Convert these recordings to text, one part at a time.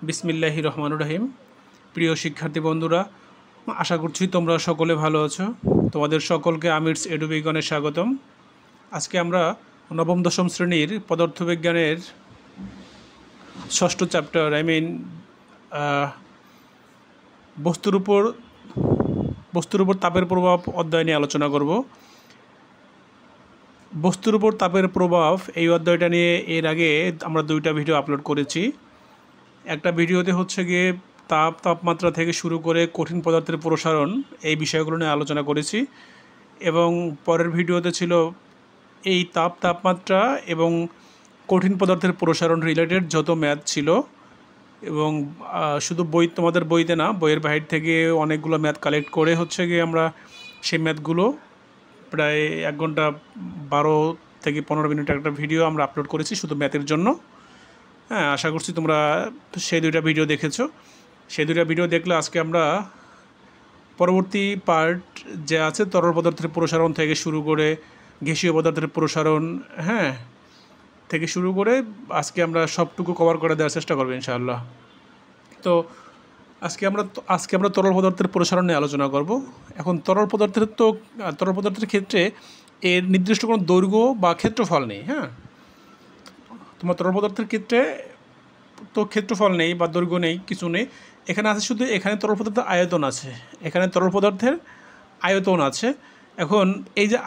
বিসমিল্লাহির রহমানির রহিম। প্রিয় শিক্ষার্থী বন্ধুরা, আশা করছি তোমরা সকলে ভালো আছো। তোমাদের সকলকে আমিরস এডুবিজ্ঞানে স্বাগতম। আজকে আমরা নবম দশম শ্রেণীর পদার্থবিজ্ঞানের ষষ্ঠ চ্যাপ্টার বস্তুর উপর তাপের প্রভাব অধ্যায় নিয়ে আলোচনা করব। বস্তুর উপর তাপের প্রভাব এই অধ্যায়টা নিয়ে এর আগে আমরা দুইটা ভিডিও আপলোড করেছি। একটা ভিডিওতে হচ্ছে গিয়ে তাপমাত্রা থেকে শুরু করে কঠিন পদার্থের প্রসারণ এই বিষয়গুলো নিয়ে আলোচনা করেছি, এবং পরের ভিডিওতে ছিল এই তাপমাত্রা এবং কঠিন পদার্থের প্রসারণ রিলেটেড যত ম্যাথ ছিল, এবং শুধু তোমাদের বইতে না, বইয়ের বাইরে থেকে অনেকগুলো ম্যাথ কালেক্ট করে হচ্ছে গিয়ে আমরা সেই ম্যাথগুলো প্রায় 1 ঘন্টা 12 থেকে 15 মিনিট একটা ভিডিও আমরা আপলোড করেছি শুধু ম্যাথের জন্য। হ্যাঁ, আশা করছি তোমরা সেই দুইটা ভিডিও দেখেছো। সেই দুইটা ভিডিও দেখলে আজকে আমরা পরবর্তী পার্ট যে আছে তরল পদার্থের প্রসারণ থেকে শুরু করে গ্যাসীয় পদার্থের প্রসারণ, হ্যাঁ, থেকে শুরু করে আজকে আমরা সবটুকু কভার করে দেওয়ার চেষ্টা করবো ইনশাআল্লাহ। তো আজকে আমরা তরল পদার্থের প্রসারণ নিয়ে আলোচনা করব। এখন তরল পদার্থের ক্ষেত্রে এর নির্দিষ্ট কোনো দৈর্ঘ্য বা ক্ষেত্রফল নেই। হ্যাঁ, তোমার তরল পদার্থের ক্ষেত্রে তো ক্ষেত্রফল নেই বা দৈর্ঘ্য নেই, কিছু নেই। এখানে আছে শুধু এখানে তরল পদার্থের আয়তন আছে, এখানে তরল পদার্থের আয়তন আছে। এখন এই যে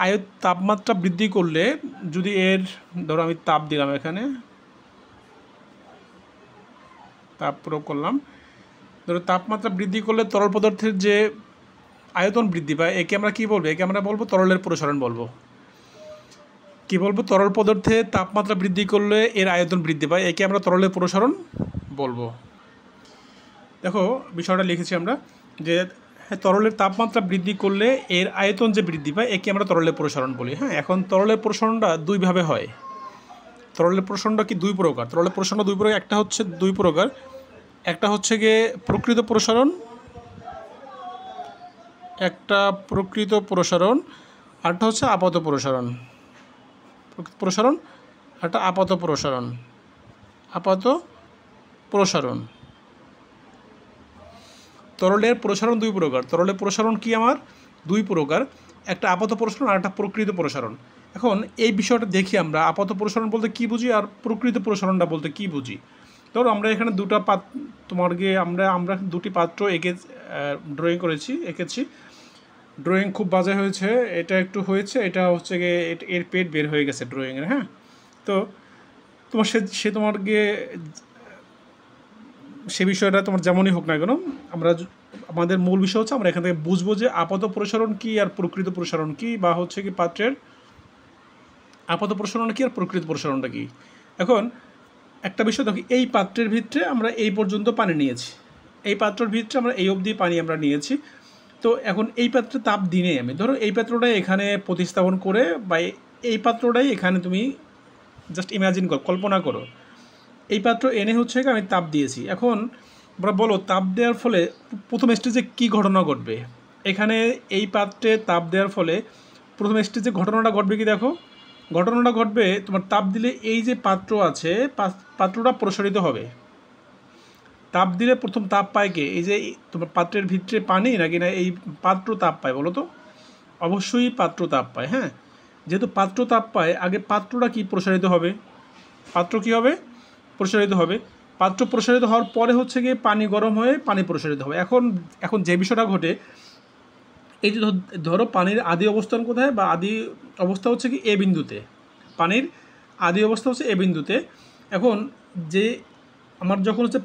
তাপমাত্রা বৃদ্ধি করলে, যদি এর ধরো আমি তাপ দিলাম, এখানে তাপ প্রয়োগ করলাম, ধরো তাপমাত্রা বৃদ্ধি করলে তরল পদার্থের যে আয়তন বৃদ্ধি পায়, একে আমরা কী বলবো? একে আমরা বলবো তরলের প্রসারণ বলবো। কী বলবো? তরল পদার্থে তাপমাত্রা বৃদ্ধি করলে এর আয়তন বৃদ্ধি পায়, একে আমরা তরলের প্রসারণ বলবো। দেখো বিষয়টা লিখেছি আমরা যে তরলের তাপমাত্রা বৃদ্ধি করলে এর আয়তন যে বৃদ্ধি পায়, একে আমরা তরলের প্রসারণ বলি। হ্যাঁ, এখন তরলের প্রসারণটা দুইভাবে হয়। তরলের প্রসারণটা কি দুই প্রকার? তরলের প্রসারণটা দুই প্রকার। একটা হচ্ছে গিয়ে প্রকৃত প্রসারণ, আরটা হচ্ছে আপাত প্রসারণ। একটা আপাত প্রসারণ। তরলের প্রসারণ দুই প্রকার। তরলের প্রসারণ কি আমার? দুই প্রকার, একটা আপাত প্রসারণ আর একটা প্রকৃত প্রসারণ। এখন এই বিষয়টা দেখি আমরা আপাত প্রসারণ বলতে কি বুঝি আর প্রকৃত প্রসারণটা বলতে কি বুঝি। ধরো আমরা এখানে আমরা দুটি পাত্র ড্রয়িং এঁকেছি। ড্রয়িং খুব বাজে হয়েছে, এটা একটু হয়েছে, এটা হচ্ছে গিয়ে এর পেট বের হয়ে গেছে ড্রয়িংয়ের। হ্যাঁ, তো তোমার গিয়ে সে বিষয়টা তোমার যেমনই হোক না কেন, আমাদের মূল বিষয় হচ্ছে আমরা এখান থেকে বুঝবো যে আপাত প্রসারণ কী আর প্রকৃত প্রসারণ কী, বা হচ্ছে কি পাত্রের আপাত প্রসারণ কী আর প্রকৃত প্রসারণটা কী। এখন একটা বিষয় দেখি, এই পাত্রের ভিতরে আমরা এই পর্যন্ত পানি নিয়েছি, এই পাত্রের ভিতরে আমরা এই অবধি পানি আমরা নিয়েছি। তো এখন এই পাত্রে তাপ দিনে আমি ধরো এই পাত্রটাই এখানে প্রতিস্থাপন করে, বা এই পাত্রটাই এখানে তুমি জাস্ট ইমাজিন করো, কল্পনা করো, এই পাত্র এনে হচ্ছে আমি তাপ দিয়েছি। এখন আমরা বলো তাপ দেওয়ার ফলে প্রথম স্টেজে কী ঘটনা ঘটবে? এখানে এই পাত্রে তাপ দেওয়ার ফলে প্রথম স্টেজে ঘটনাটা ঘটবে কি? দেখো, ঘটনাটা ঘটবে তোমার তাপ দিলে এই যে পাত্র আছে, পাত্রটা প্রসারিত হবে। তাপ দিলে প্রথম তাপ পায় কে? এই যে তোমার পাত্রের ভিতরে পানি, নাকি না এই পাত্র তাপ পায়? বলো তো। অবশ্যই পাত্র তাপ পায়। হ্যাঁ, যেহেতু পাত্র তাপ পায়, আগে পাত্রটা কি প্রসারিত হবে? পাত্র কি হবে? প্রসারিত হবে। পাত্র প্রসারিত হওয়ার পরে হচ্ছে গিয়ে পানি গরম হয়ে পানি প্রসারিত হবে। এখন যে বিষয়টা ঘটে, এই যে ধরো পানির আদি অবস্থান কোথায়, বা আদি অবস্থা হচ্ছে কি এ বিন্দুতে। পানির আদি অবস্থা হচ্ছে এ বিন্দুতে। এখন যে আমার যখন হচ্ছে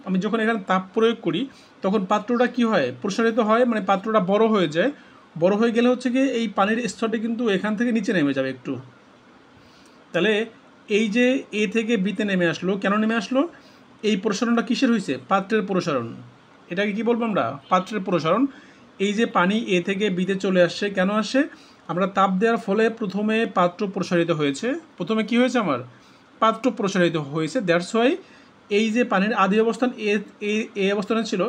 আমি যখন এখানে তাপ প্রয়োগ করি, তখন পাত্রটা কি হয়? প্রসারিত হয়, মানে পাত্রটা বড় হয়ে যায়। বড় হয়ে গেলে হচ্ছে কি এই পানির স্তরটি কিন্তু এখান থেকে নিচে নেমে যাবে একটু। তাহলে এই যে এ থেকে বিতে নেমে আসলো, কেন নেমে আসলো? এই প্রসারণটা কিসের হয়েছে? পাত্রের প্রসারণ। এটাকে কি বলবো আমরা? পাত্রের প্রসারণ। এই যে পানি এ থেকে বিতে চলে আসছে, কেন আসছে? আমরা তাপ দেওয়ার ফলে প্রথমে পাত্র প্রসারিত হয়েছে। প্রথমে কি হয়েছে? আমার পাত্র প্রসারিত হয়েছে। দ্যাটস ওয়াই এই যে পানির আদি অবস্থান এ অবস্থানে ছিল,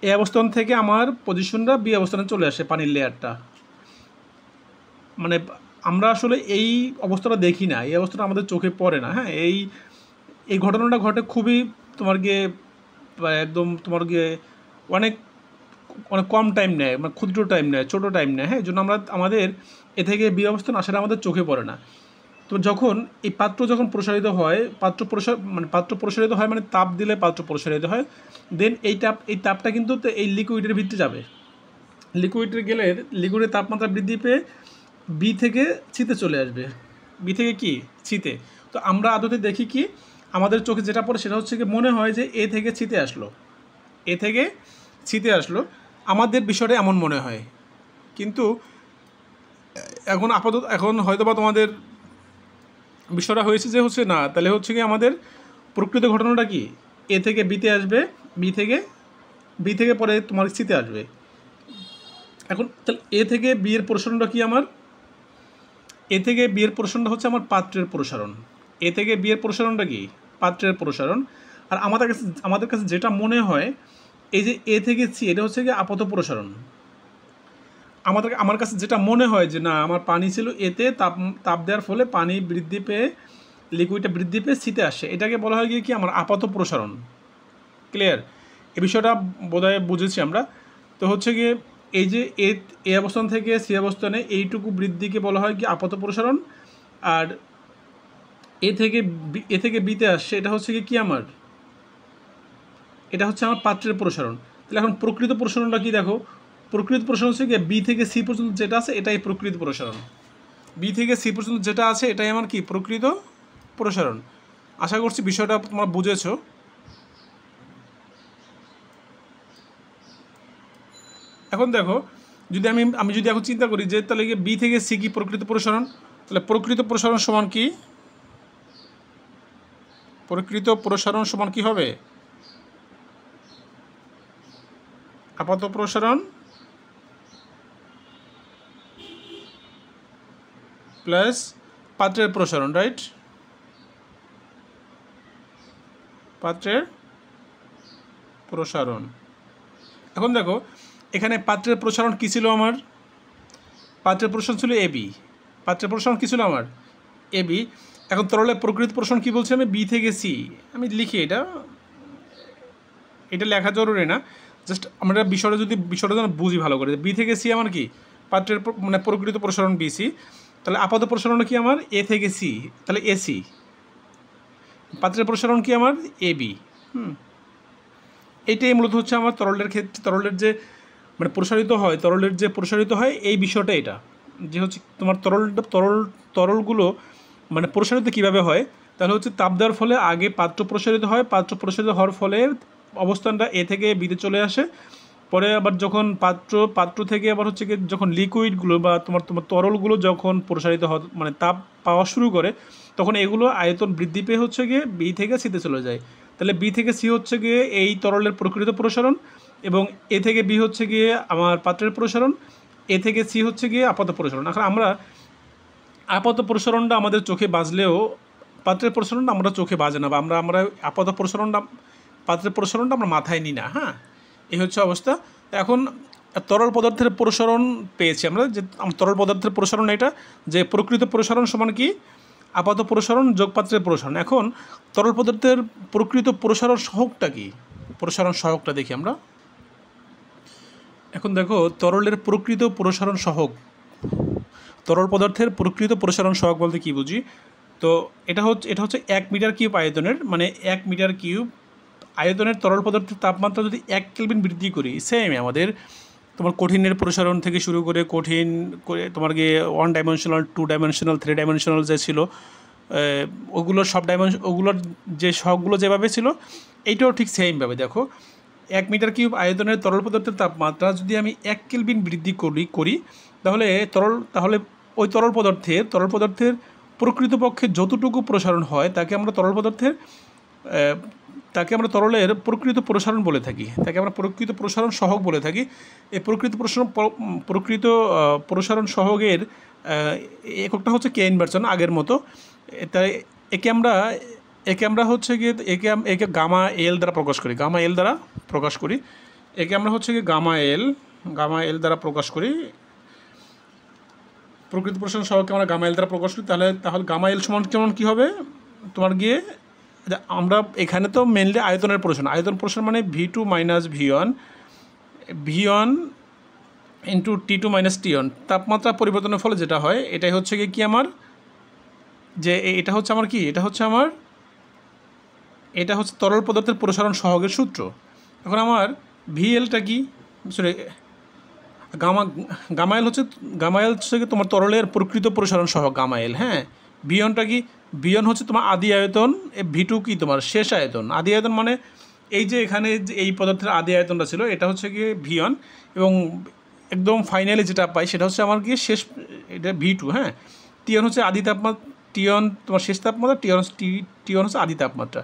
এ অবস্থান থেকে আমার পজিশনটা বি অবস্থানে চলে আসে, পানির লেয়ারটা। মানে আমরা আসলে এই অবস্থাটা দেখি না, এই অবস্থাটা আমাদের চোখে পড়ে না। হ্যাঁ, এই ঘটনাটা ঘটে খুবই তোমার গিয়ে একদম তোমার গিয়ে অনেক অনেক কম টাইম নেয়, মানে ক্ষুদ্র টাইম নেয়, ছোটো টাইম নেয়, হ্যাঁ, এই জন্য এ এ থেকে বি অবস্থান আসলে আমাদের চোখে পড়ে না। তো যখন এই পাত্র যখন প্রসারিত হয়, পাত্র প্রসারিত হয় মানে তাপ দিলে পাত্র প্রসারিত হয়, দেন এই তাপটা কিন্তু এই লিকুইডের ভিতরে যাবে। লিকুইডের তাপমাত্রা বৃদ্ধি পেয়ে বি থেকে সিতে চলে আসবে। বি থেকে কি সিতে। তো আমরা আদতে দেখি কি আমাদের চোখে যেটা পড়ে সেটা হচ্ছে কি মনে হয় যে এ থেকে সিতে আসলো, এ থেকে সিতে আসলো, আমাদের বিষয়টা এমন মনে হয়। কিন্তু এখন হয়তো বা তোমাদের বিষয়টা হয়েছে যে হচ্ছে না, তাহলে হচ্ছে কি আমাদের প্রকৃত ঘটনাটা কি এ থেকে বিতে আসবে, বি থেকে পরে তোমার সিতে আসবে। এখন তাহলে এ থেকে বি এর প্রসারণটা কি আমার, এ থেকে বি এর প্রসারণটা হচ্ছে আমার পাত্রের প্রসারণ। এ থেকে বি এর প্রসারণটা কি পাত্রের প্রসারণ। আর আমাদের কাছে যেটা মনে হয় এই যে এ থেকে সি এটা হচ্ছে কি আপাত প্রসারণ। আমার কাছে যেটা মনে হয় যে না আমার পানি ছিল এতে তাপ দেওয়ার ফলে পানি বৃদ্ধি পেয়ে লিকুইডটা বৃদ্ধি পেয়ে সিতে আসে, এটাকে বলা হয় কি আমার আপাত প্রসারণ। ক্লিয়ার? এই বিষয়টা বোধহয় বুঝেছি আমরা। তো হচ্ছে গিয়ে এই যে এ অবস্থান থেকে সি অবস্থানে এইটুকু বৃদ্ধিকে বলা হয় কি আপাত প্রসারণ। আর এ থেকে বিতে আসছে এটা হচ্ছে কি আমার, এটা হচ্ছে আমার পাত্রের প্রসারণ। তাহলে এখন প্রকৃত প্রসারণটা কি দেখো, প্রকৃত প্রসারণ হচ্ছে কি বি থেকে সি পর্যন্ত যেটা আছে এটাই প্রকৃত প্রসারণ। বি থেকে সি পর্যন্ত যেটা আছে এটাই আমার কি প্রকৃত প্রসারণ। আশা করছি বিষয়টা তোমরা বুঝেছো। এখন দেখো যদি আমি যদি এখন চিন্তা করি যে তাহলে বি থেকে সি কি প্রকৃত প্রসারণ, তাহলে প্রকৃত প্রসারণ সমান কি, প্রকৃত প্রসারণ সমান কি হবে, আপাত প্রসারণ প্লাস পাত্রের প্রসারণ, রাইট? পাত্রের প্রসারণ। এখন দেখো এখানে পাত্রের প্রসারণ কী ছিল আমার, পাত্রের প্রসারণ ছিল এবি, পাত্রের প্রসারণ কী ছিল আমার এবি। এখন তরলের প্রকৃত প্রসারণ কী বলছি আমি বি থেকে সি, আমি লিখি এটা লেখা জরুরি না, জাস্ট আমরা বিষয়টা যেন বুঝি ভালো করে। বি থেকে সি আমার কি পাত্রের মানে প্রকৃত প্রসারণ বিসি, তাহলে আপাত প্রসারণ কি আমার এ থেকে সি, তাহলে এসি। পাত্রের প্রসারণ কি আমার এবি। এইটাই মূলত হচ্ছে আমার তরলের ক্ষেত্রে তরলের যে মানে প্রসারিত হয় এই বিষয়টা, এটা যে হচ্ছে তোমার তরলগুলো মানে প্রসারিত কীভাবে হয়, তাহলে হচ্ছে তাপ দেওয়ার ফলে আগে পাত্র প্রসারিত হয়, পাত্র প্রসারিত হওয়ার ফলে অবস্থানটা এ থেকে বিতে চলে আসে, পরে আবার যখন পাত্র থেকে আবার হচ্ছে কি যখন লিকুইডগুলো বা তোমার তরলগুলো যখন প্রসারিত মানে তাপ পাওয়া শুরু করে তখন এগুলো আয়তন বৃদ্ধি পেয়ে হচ্ছে গিয়ে বি থেকে সিতে চলে যায়। তাহলে বি থেকে সি হচ্ছে গিয়ে এই তরলের প্রকৃত প্রসারণ এবং এ থেকে বি হচ্ছে গিয়ে আমার পাত্রের প্রসারণ, এ থেকে সি হচ্ছে গিয়ে আপাত প্রসারণ। এখন আমরা আপাত প্রসারণটা আমাদের চোখে বাজলেও পাত্রের প্রসারণটা আমরা চোখে বাজে না, বা আমরা আপাত প্রসারণটা পাত্রের প্রসারণটা আমরা মাথায় নিই না। হ্যাঁ, এই হচ্ছে অবস্থা। এখন তরল পদার্থের প্রসারণ পেয়েছি আমরা, যে তরল পদার্থের প্রসারণ এটা যে প্রকৃত প্রসারণ সমান কি আপাত প্রসারণ যোগ পাত্রের প্রসারণ। এখন তরল পদার্থের প্রকৃত প্রসারণ সহগটা কি, প্রসারণ সহগটা দেখি আমরা। এখন দেখো তরলের প্রকৃত প্রসারণ সহগ, তরল পদার্থের প্রকৃত প্রসারণ সহগ বলতে কী বুঝি, তো এটা হচ্ছে 1 মিটার কিউব আয়তনের, মানে 1 মিটার কিউব আয়তনের তরল পদার্থের তাপমাত্রা যদি 1 কেলভিন বৃদ্ধি করি, সেম আমাদের তোমার কঠিনের প্রসারণ থেকে শুরু করে কঠিন করে তোমার গিয়ে 1 ডাইমেনশনাল 2 ডাইমেনশনাল 3 ডাইমেনশনাল যে ছিল ওগুলোর ওগুলোর যে সহগগুলো যেভাবে ছিল এইটাও ঠিক সেমভাবে দেখো 1 মিটার কিউব আয়তনের তরল পদার্থের তাপমাত্রা যদি আমি 1 কেলভিন বৃদ্ধি করি তাহলে ওই তরল পদার্থের প্রকৃতপক্ষে যতটুকু প্রসারণ হয় তাকে আমরা তরলের প্রকৃত প্রসারণ বলে থাকি, তাকে আমরা প্রকৃত প্রসারণ সহগ বলে থাকি। এই প্রকৃত প্রসারণ সহগের এককটা হচ্ছে কে ইনভার্সন আগের মতো। তাই একে আমরা হচ্ছে গিয়ে একে গামা এল দ্বারা প্রকাশ করি, একে আমরা হচ্ছে গিয়ে গামা এল দ্বারা প্রকাশ করি। প্রকৃত প্রসারণ সহগকে আমরা গামা এল দ্বারা প্রকাশ করি। তাহলে গামা এল সমান কেমন কী হবে তোমার গিয়ে আমরা এখানে তো মেনলি আয়তনের প্রসারণ, আয়তন প্রসারণ মানে V2 minus V1 into T2 minus T1, তাপমাত্রা পরিবর্তনের ফলে যেটা হয় এটাই হচ্ছে কি আমার যে এটা হচ্ছে আমার কি, এটা হচ্ছে তরল পদার্থের প্রসারণ সহগের সূত্র। এখন আমার VLটা কি, সরি গামাইল হচ্ছে কি তোমার তরলের প্রকৃত প্রসারণ সহগ গামাইল। হ্যাঁ, V1টা কি, V1 হচ্ছে তোমার আদি আয়তন, V2 কি তোমার শেষ আয়তন। আদি আয়তন মানে এই যে এখানে যে এই পদার্থের আদি আয়তনটা ছিল এটা হচ্ছে গিয়ে V1, এবং একদম ফাইনালি যেটা পাই সেটা হচ্ছে আমার গিয়ে শেষ, এটা V2। হ্যাঁ, T1 হচ্ছে আদি তাপমাত্রা, T1 তোমার শেষ তাপমাত্রা, T1 হচ্ছে আদি তাপমাত্রা।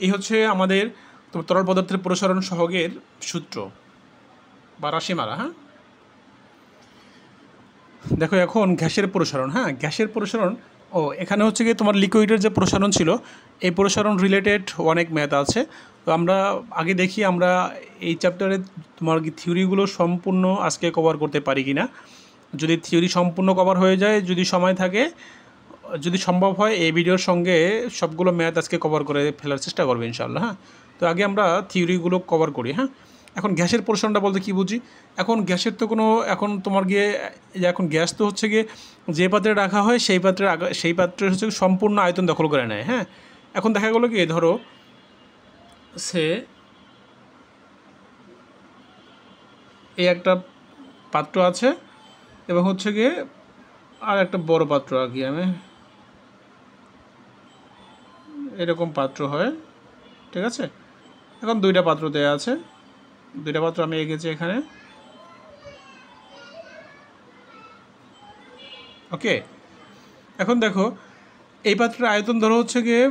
এই হচ্ছে আমাদের তোমার তরল পদার্থের প্রসারণ সহগের সূত্র বা রাশিমালা। হ্যাঁ, দেখো এখন গ্যাসের প্রসারণ। হ্যাঁ, গ্যাসের প্রসারণ, এখানে হচ্ছে গিয়ে তোমার লিকুইডের যে প্রসারণ ছিল এই প্রসারণ রিলেটেড অনেক ম্যাথ আছে। তো আমরা আগে দেখি আমরা এই চ্যাপ্টারে তোমার থিওরিগুলো সম্পূর্ণ আজকে কভার করতে পারি কি না। যদি থিওরি সম্পূর্ণ কভার হয়ে যায়, যদি সময় থাকে, যদি সম্ভব হয় এই ভিডিওর সঙ্গে সবগুলো ম্যাথ আজকে কভার করে ফেলার চেষ্টা করবে ইনশাআল্লাহ। হ্যাঁ, তো আগে আমরা থিওরিগুলো কভার করি। হ্যাঁ, এখন গ্যাসের প্রসারণটা বলতে কী বুঝি, এখন গ্যাসের তো কোনো, এখন তোমার গিয়ে এখন গ্যাস তো হচ্ছে গিয়ে যে পাত্রে রাখা হয় সেই পাত্রের হচ্ছে সম্পূর্ণ আয়তন দখল করে নেয়। হ্যাঁ, এখন দেখা গেলো কি ধরো সে এই একটা পাত্র আছে এবং হচ্ছে গিয়ে আর একটা বড় পাত্র আঁকি আমি, এরকম পাত্র হয়, ঠিক আছে। এখন দুইটা পাত্র দেওয়া আছে, দুইটা পাত্র আমি এঁকেছি এখানে। ওকে, এখন দেখো এই পাত্রের আয়তন ধরো হচ্ছে গিয়ে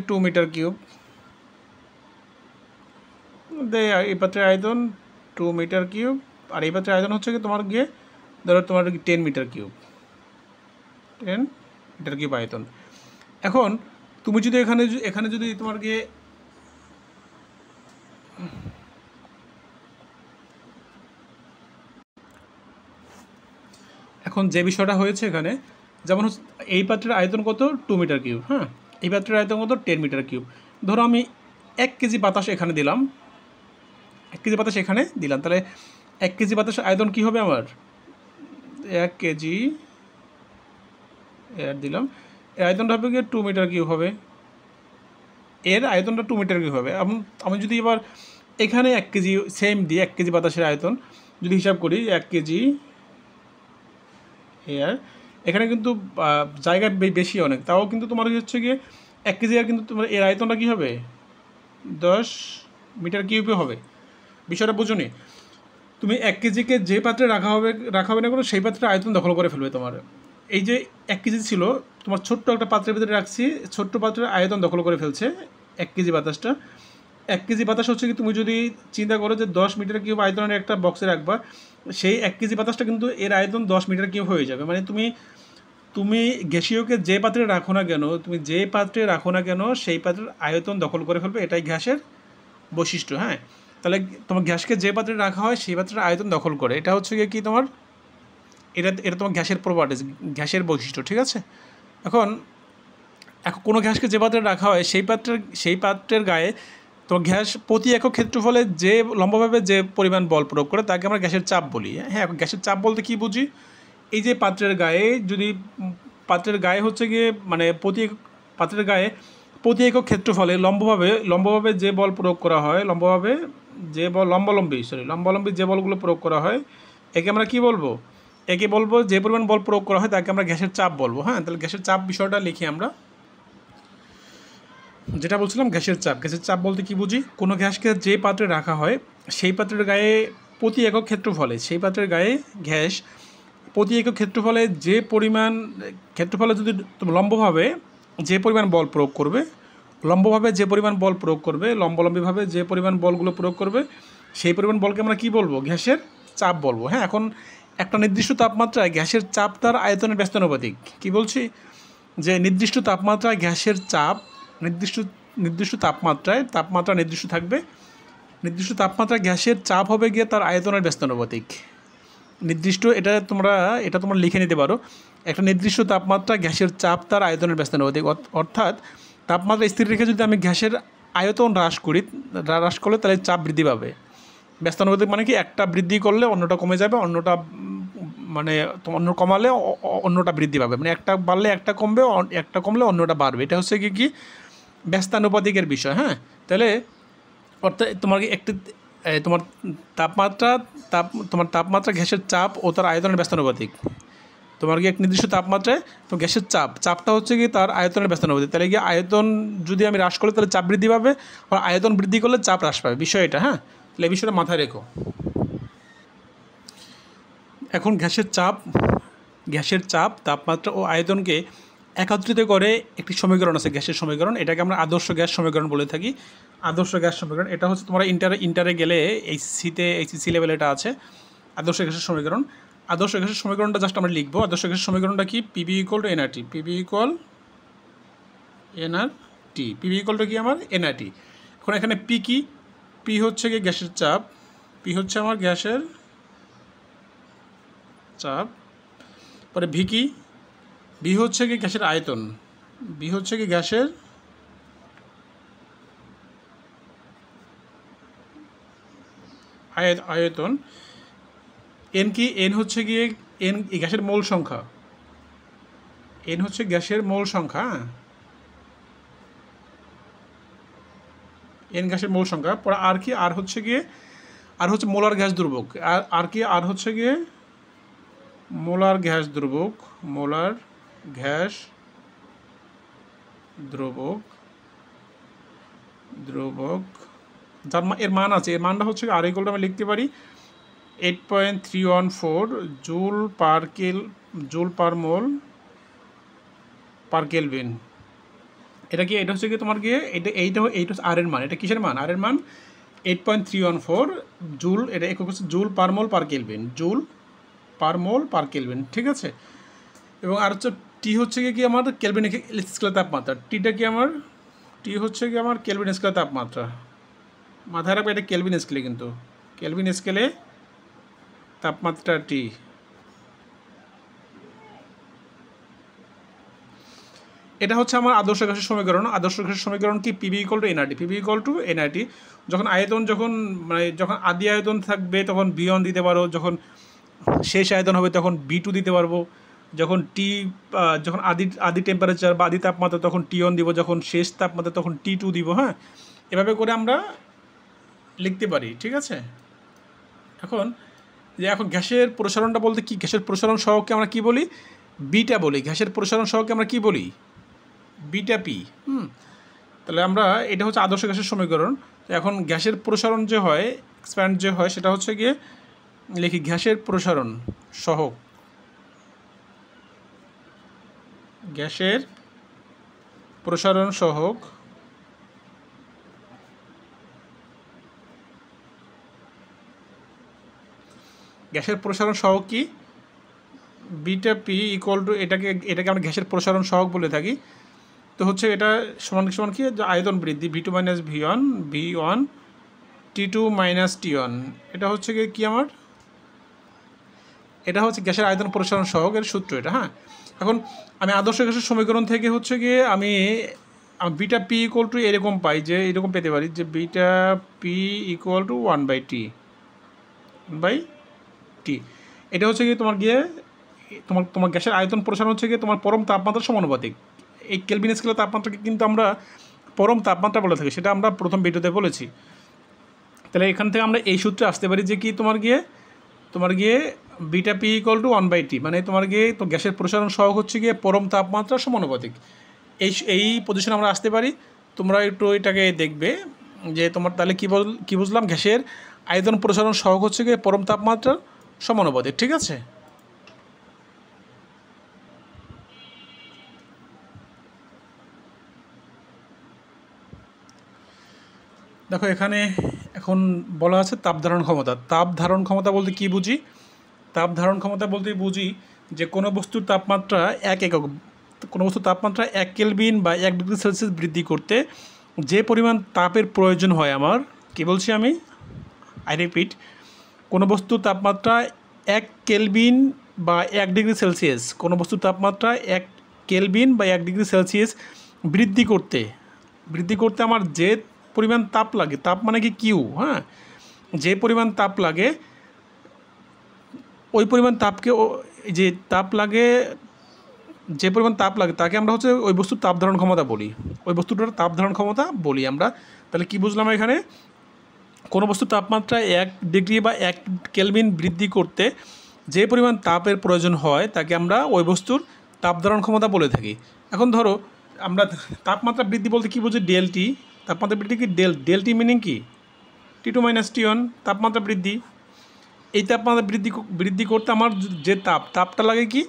2 মিটার কিউব। এই পাত্রের আয়তন 2 মিটার কিউব, আর এই পাত্রের আয়তন হচ্ছে গিয়ে তোমার গিয়ে ধরো তোমার 10 মিটার কিউব, 10 মিটার কিউব আয়তন। এখন তুমি যদি এখানে যদি তোমার গিয়ে এখন যে বিষয়টা হয়েছে এখানে, যেমন হচ্ছে এই পাত্রের আয়তন কত 2 মিটার কিউব। হ্যাঁ, এই পাত্রের আয়তন কত 10 মিটার কিউব। ধরো আমি 1 কেজি বাতাস এখানে দিলাম, 1 কেজি বাতাস এখানে দিলাম, তাহলে 1 কেজি বাতাসের আয়তন কী হবে আমার, 1 কেজি এর দিলাম, এর আয়তনটা হবে গিয়ে 2 মিটার কিউব হবে, এর আয়তনটা 2 মিটার কিউব হবে। আমি যদি এবার এখানে 1 কেজি সেম দিই, 1 কেজি বাতাসের আয়তন যদি হিসাব করি 1 কেজি এয়ার, এখানে কিন্তু জায়গা বেশি অনেক, তাও কিন্তু তোমার হচ্ছে গিয়ে 1 কেজি এয়ার কিন্তু তোমার এর আয়তনটা কী হবে 10 মিটার কিউবে হবে। বিষয়টা বুঝো নি, তুমি 1 কেজিকে যে পাত্রে রাখা হবে না কোনো সেই পাত্রের আয়তন দখল করে ফেলবে তোমার। এই যে 1 কেজি ছিল তোমার ছোট্ট একটা পাত্রের ভিতরে রাখছি, ছোট্ট পাত্রের আয়তন দখল করে ফেলছে 1 কেজি বাতাসটা। 1 কেজি বাতাস হচ্ছে কি, তুমি যদি চিন্তা করো যে 10 মিটার কিউব আয়তনের একটা বক্সে রাখবা, সেই 1 কেজি বাতাসটা কিন্তু এর আয়তন 10 মিটার কিউব হয়ে যাবে। মানে তুমি গ্যাসীয়কে যে পাত্রে রাখো না কেন, সেই পাত্রের আয়তন দখল করে ফেলবে, এটাই গ্যাসের বৈশিষ্ট্য। হ্যাঁ, তাহলে তোমার গ্যাসকে যে পাত্রে রাখা হয় সেই পাত্রের আয়তন দখল করে, এটা হচ্ছে গিয়ে কি তোমার, এটা তোমার গ্যাসের প্রপার্টিজ, গ্যাসের বৈশিষ্ট্য, ঠিক আছে। এখন কোনো গ্যাসকে যে পাত্রে রাখা হয় সেই পাত্রের গায়ে তোমার গ্যাস প্রতি একক ক্ষেত্রফলে যে লম্বভাবে যে পরিমাণ বল প্রয়োগ করে তাকে আমরা গ্যাসের চাপ বলি। হ্যাঁ, গ্যাসের চাপ বলতে কী বুঝি, এই যে পাত্রের গায়ে হচ্ছে গিয়ে মানে পাত্রের গায়ে প্রতি একক ক্ষেত্রফলে লম্বভাবে যে বল প্রয়োগ করা হয়, লম্বালম্বি যে বলগুলো প্রয়োগ করা হয়, একে আমরা কী বলবো, যে পরিমাণ বল প্রয়োগ করা হয় তাকে আমরা গ্যাসের চাপ বলবো। হ্যাঁ, তাহলে গ্যাসের চাপ বিষয়টা লিখি আমরা, যেটা বলছিলাম গ্যাসের চাপ বলতে কি বুঝি, কোনো গ্যাসকে যে পাত্রে রাখা হয় সেই পাত্রের গায়ে প্রতি একক ক্ষেত্রফলে, সেই পাত্রের গায়ে গ্যাস প্রতি একক ক্ষেত্রফলে যদি লম্বভাবে যে পরিমাণ বল প্রয়োগ করবে, লম্বলম্বিভাবে যে পরিমাণ বলগুলো প্রয়োগ করবে, সেই পরিমাণ বলকে আমরা কী বলবো, গ্যাসের চাপ বলবো। হ্যাঁ, এখন একটা নির্দিষ্ট তাপমাত্রায় গ্যাসের চাপ তার আয়তনের ব্যস্তানুপাতিক। কী বলছি, যে নির্দিষ্ট তাপমাত্রায় গ্যাসের চাপ নির্দিষ্ট তাপমাত্রা নির্দিষ্ট থাকবে, নির্দিষ্ট তাপমাত্রায় গ্যাসের চাপ হবে গিয়ে তার আয়তনের ব্যস্তানুপাতিক নির্দিষ্ট। এটা তোমরা লিখে নিতে পারো, একটা নির্দিষ্ট তাপমাত্রা গ্যাসের চাপ তার আয়তনের ব্যস্তানুপাতিক। অর্থাৎ তাপমাত্রা স্থির রেখে যদি আমি গ্যাসের আয়তন হ্রাস করলে তাহলে চাপ বৃদ্ধি পাবে। ব্যস্তানুপাতিক মানে কি, একটা বৃদ্ধি করলে অন্যটা কমে যাবে, অন্যটা মানে অন্য কমালে অন্যটা বৃদ্ধি পাবে, মানে একটা বাড়লে একটা কমবে, একটা কমলে অন্যটা বাড়বে। এটা হচ্ছে কি ব্যস্তানুপাতিকের বিষয়। হ্যাঁ, তাহলে অর্থাৎ তোমার একটি তোমার তাপমাত্রা গ্যাসের চাপ ও তার আয়তনের ব্যস্তানুপাতিক। তোমার কি এক নির্দিষ্ট তাপমাত্রায় তো গ্যাসের চাপটা হচ্ছে কি তার আয়তনের ব্যস্তানুপাতিক। তাহলে কি আয়তন যদি আমি হ্রাস করি তাহলে চাপ বৃদ্ধি পাবে, আর আয়তন বৃদ্ধি করলে চাপ হ্রাস পাবে, বিষয় এটা। হ্যাঁ, তাহলে এই বিষয়টা মাথায় রেখো। এখন গ্যাসের চাপ তাপমাত্রা ও আয়তনকে একত্রিত করে একটি সমীকরণ আছে, গ্যাসের সমীকরণ। এটাকে আমরা আদর্শ গ্যাস সমীকরণ বলে থাকি। আদর্শ গ্যাস সমীকরণ এটা হচ্ছে তোমরা ইন্টারে গেলে এইচএসসি লেভেলে এটা আছে, আদর্শ গ্যাসের সমীকরণ। আদর্শ গ্যাসের সমীকরণটা জাস্ট আমরা লিখবো। আদর্শ গ্যাসের সমীকরণটা কি? PV equal to nRT. PV equal to কি আমার? এনআরটি। এখন এখানে পি কি? পি হচ্ছে কি গ্যাসের চাপ, পি হচ্ছে আমার গ্যাসের চাপ। পরে ভি কি? ভি হচ্ছে কি গ্যাসের আয়তন, ভি হচ্ছে কি গ্যাসের আয়তন। এন কি? এন হচ্ছে গিয়ে গ্যাসের মোল সংখ্যা, এন হচ্ছে গ্যাসের মোল সংখ্যা। এন গ্যাসের মোল সংখ্যা। পরে আর কি? আর হচ্ছে মোলার গ্যাস দ্রবক। আর কি? আর হচ্ছে গিয়ে মোলার গ্যাস দ্রবক, মোলার গ্যাস দ্রবক যার এর মান আছে। এর মানটা হচ্ছে আর ইকুয়াল টু আমি লিখতে পারি 8.314 জুল পার মোল পার কেলভিন। এটা কি? এটা হচ্ছে কি তোমার গিয়ে এইটা হচ্ছে আর এর মান। এটা কিসের মান? আর এর মান 8.314 জুল। এটা একক হচ্ছে জুল পার মোল পার কেলভিন, জুল পার মোল পার কেলভিন। ঠিক আছে। এবং আর হচ্ছে টি হচ্ছে কি আমার কেলভিন স্কেলের তাপমাত্রা। টিটা কি আমার? টি হচ্ছে কি আমার কেলভিন স্কেলের তাপমাত্রা। মাথায় রাখবে এটা কেলভিন স্কেলে, কিন্তু কেলভিন স্কেলে তাপমাত্রা টি। এটা হচ্ছে আমার আদর্শ গ্যাসের সমীকরণ। আদর্শ গ্যাসের সমীকরণ কি? PV equal to nRT. PV equal to nRT. যখন আদি আয়তন থাকবে তখন বি1 দিতে পারো, যখন শেষ আয়তন হবে তখন বি2 দিতে পারবো, যখন আদি টেম্পারেচার বা আদি তাপমাত্রা তখন টি1 দিব, যখন শেষ তাপমাত্রা তখন টি2 দিব। হ্যাঁ, এভাবে করে আমরা লিখতে পারি। ঠিক আছে। এখন গ্যাসের প্রসারণটা বলতে কি? গ্যাসের প্রসারণ সহগকে আমরা কি বলি? বিটা বলি। গ্যাসের প্রসারণ সহগকে আমরা কি বলি? Beta P. তাহলে আমরা এটা হচ্ছে আদর্শ গ্যাসের সমীকরণ। এখন গ্যাসের প্রসারণ যে হয়, এক্সপ্যান্ড যে হয়, সেটা হচ্ছে গিয়ে লিখি গ্যাসের প্রসারণ সহগ। গ্যাসের প্রসারণ সহগ গ্যাসের প্রসারণ সহগ কি? বিটা পি ইকুয়াল টু এটাকে আমরা গ্যাসের প্রসারণ সহগ বলে থাকি। তো হচ্ছে এটা সমান কি? আয়তন বৃদ্ধি ভি2 মাইনাস ভি1 টি2 মাইনাস টি1। এটা হচ্ছে কি আমার? এটা হচ্ছে গ্যাসের আয়তন প্রসারণ সহগের সূত্র এটা। হ্যাঁ, এখন আমি আদর্শ গ্যাসের সমীকরণ থেকে হচ্ছে গিয়ে আমি বিটা পি ইকুয়াল টু এরকম পাই, যে এরকম পেতে পারি যে beta P equal to 1/t। এটা হচ্ছে কি তোমার গ্যাসের আয়তন প্রসারণ হচ্ছে গিয়ে তোমার পরম তাপমাত্রার সমানুপাতিক। এই কেলভিন স্কেলের তাপমাত্রাকে কিন্তু আমরা পরম তাপমাত্রা বলে থাকি, সেটা আমরা প্রথম ভিডিওতে বলেছি। তাহলে এখান থেকে আমরা এই সূত্রে আসতে পারি যে কি তোমার গিয়ে beta P equal to 1/t, মানে তো গ্যাসের প্রসারণ সহগ হচ্ছে গিয়ে পরম তাপমাত্রার সমানুপাতিক। এই পজিশনে আমরা আসতে পারি। তোমরা একটু এটাকে দেখবে যে তোমার তাহলে কি বুঝলাম? গ্যাসের আয়তন প্রসারণ সহগ হচ্ছে গিয়ে পরম তাপমাত্রার সমানুপাতিক। ঠিক আছে। দেখো এখানে এখন বলা আছে তাপ ধারণ ক্ষমতা। তাপ ধারণ ক্ষমতা বলতে কি বুঝি? তাপ ধারণ ক্ষমতা বলতে বুঝি যে কোনো বস্তুর তাপমাত্রা 1 কেলভিন বা 1 ডিগ্রি সেলসিয়াস বৃদ্ধি করতে যে পরিমাণ তাপের প্রয়োজন হয় আমার, কি বলছি আমি? আই রিপিট, কোনো বস্তুর তাপমাত্রা 1 কেলভিন বা 1 ডিগ্রি সেলসিয়াস, কোনো বস্তুর তাপমাত্রা 1 কেলভিন বা 1 ডিগ্রি সেলসিয়াস বৃদ্ধি করতে আমার যে পরিমাণ তাপ লাগে, তাপ মানে কি কিউ, হ্যাঁ, যে পরিমাণ তাপ লাগে ওই পরিমাণ তাপকে যে তাপ লাগে, যে পরিমাণ তাপ লাগে তাকে আমরা হচ্ছে ওই বস্তুর তাপ ধারণ ক্ষমতা বলি, ওই বস্তুটার তাপ ধারণ ক্ষমতা বলি আমরা। তাহলে কি বুঝলাম এখানে, কোনো বস্তুর তাপমাত্রা 1 ডিগ্রি বা 1 কেলভিন বৃদ্ধি করতে যে পরিমাণ তাপের প্রয়োজন হয় তাকে আমরা ওই বস্তুর তাপ ধারণ ক্ষমতা বলে থাকি। এখন ধরো আমরা তাপমাত্রা বৃদ্ধি বলতে কী বুঝি, ডেলটি, তাপমাত্রা বৃদ্ধি কি ডেলটি মিনিং কি, T2 - T1 তাপমাত্রা বৃদ্ধি। এই তাপমাত্রা বৃদ্ধি করতে আমার যে তাপটা লাগে কি,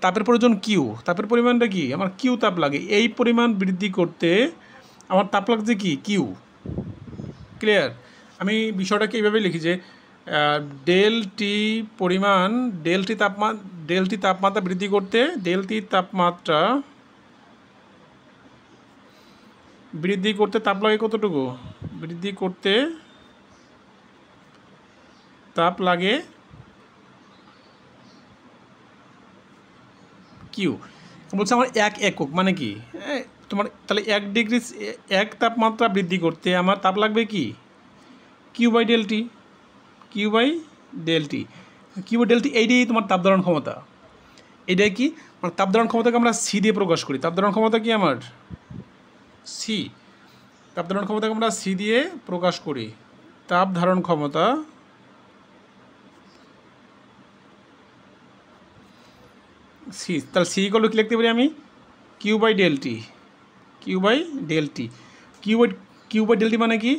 তাপের প্রয়োজন কিউ, তাপের পরিমাণটা কি আমার কিউ তাপ লাগে, এই পরিমাণ বৃদ্ধি করতে আমার তাপ লাগছে কি কিউ। ক্লিয়ার? আমি বিষয়টাকে এইভাবে লিখি যে ডেলটি তাপমাত্রা বৃদ্ধি করতে, তাপ লাগে কতটুকু, বৃদ্ধি করতে তাপ লাগে কিউ। বলছে আমার 1 একক মানে কি, তোমার তাহলে 1 ডিগ্রি 1 তাপমাত্রা বৃদ্ধি করতে আমার তাপ লাগবে কি কিউ বাই ডেলটি, এইটাই তোমার তাপ ধারণ ক্ষমতা। এটাই কি মানে তাপ ধারণ ক্ষমতাকে আমরা সি দিয়ে প্রকাশ করি। তাপ ধারণ ক্ষমতা কি আমার সি, তাপ ধারণ ক্ষমতাকে আমরা সি দিয়ে প্রকাশ করি। তাপ ধারণ ক্ষমতা সি, তাহলে সি ইকুয়াল টু কি লিখতে পারি আমি, কিউ বাই ডেলটি মানে কি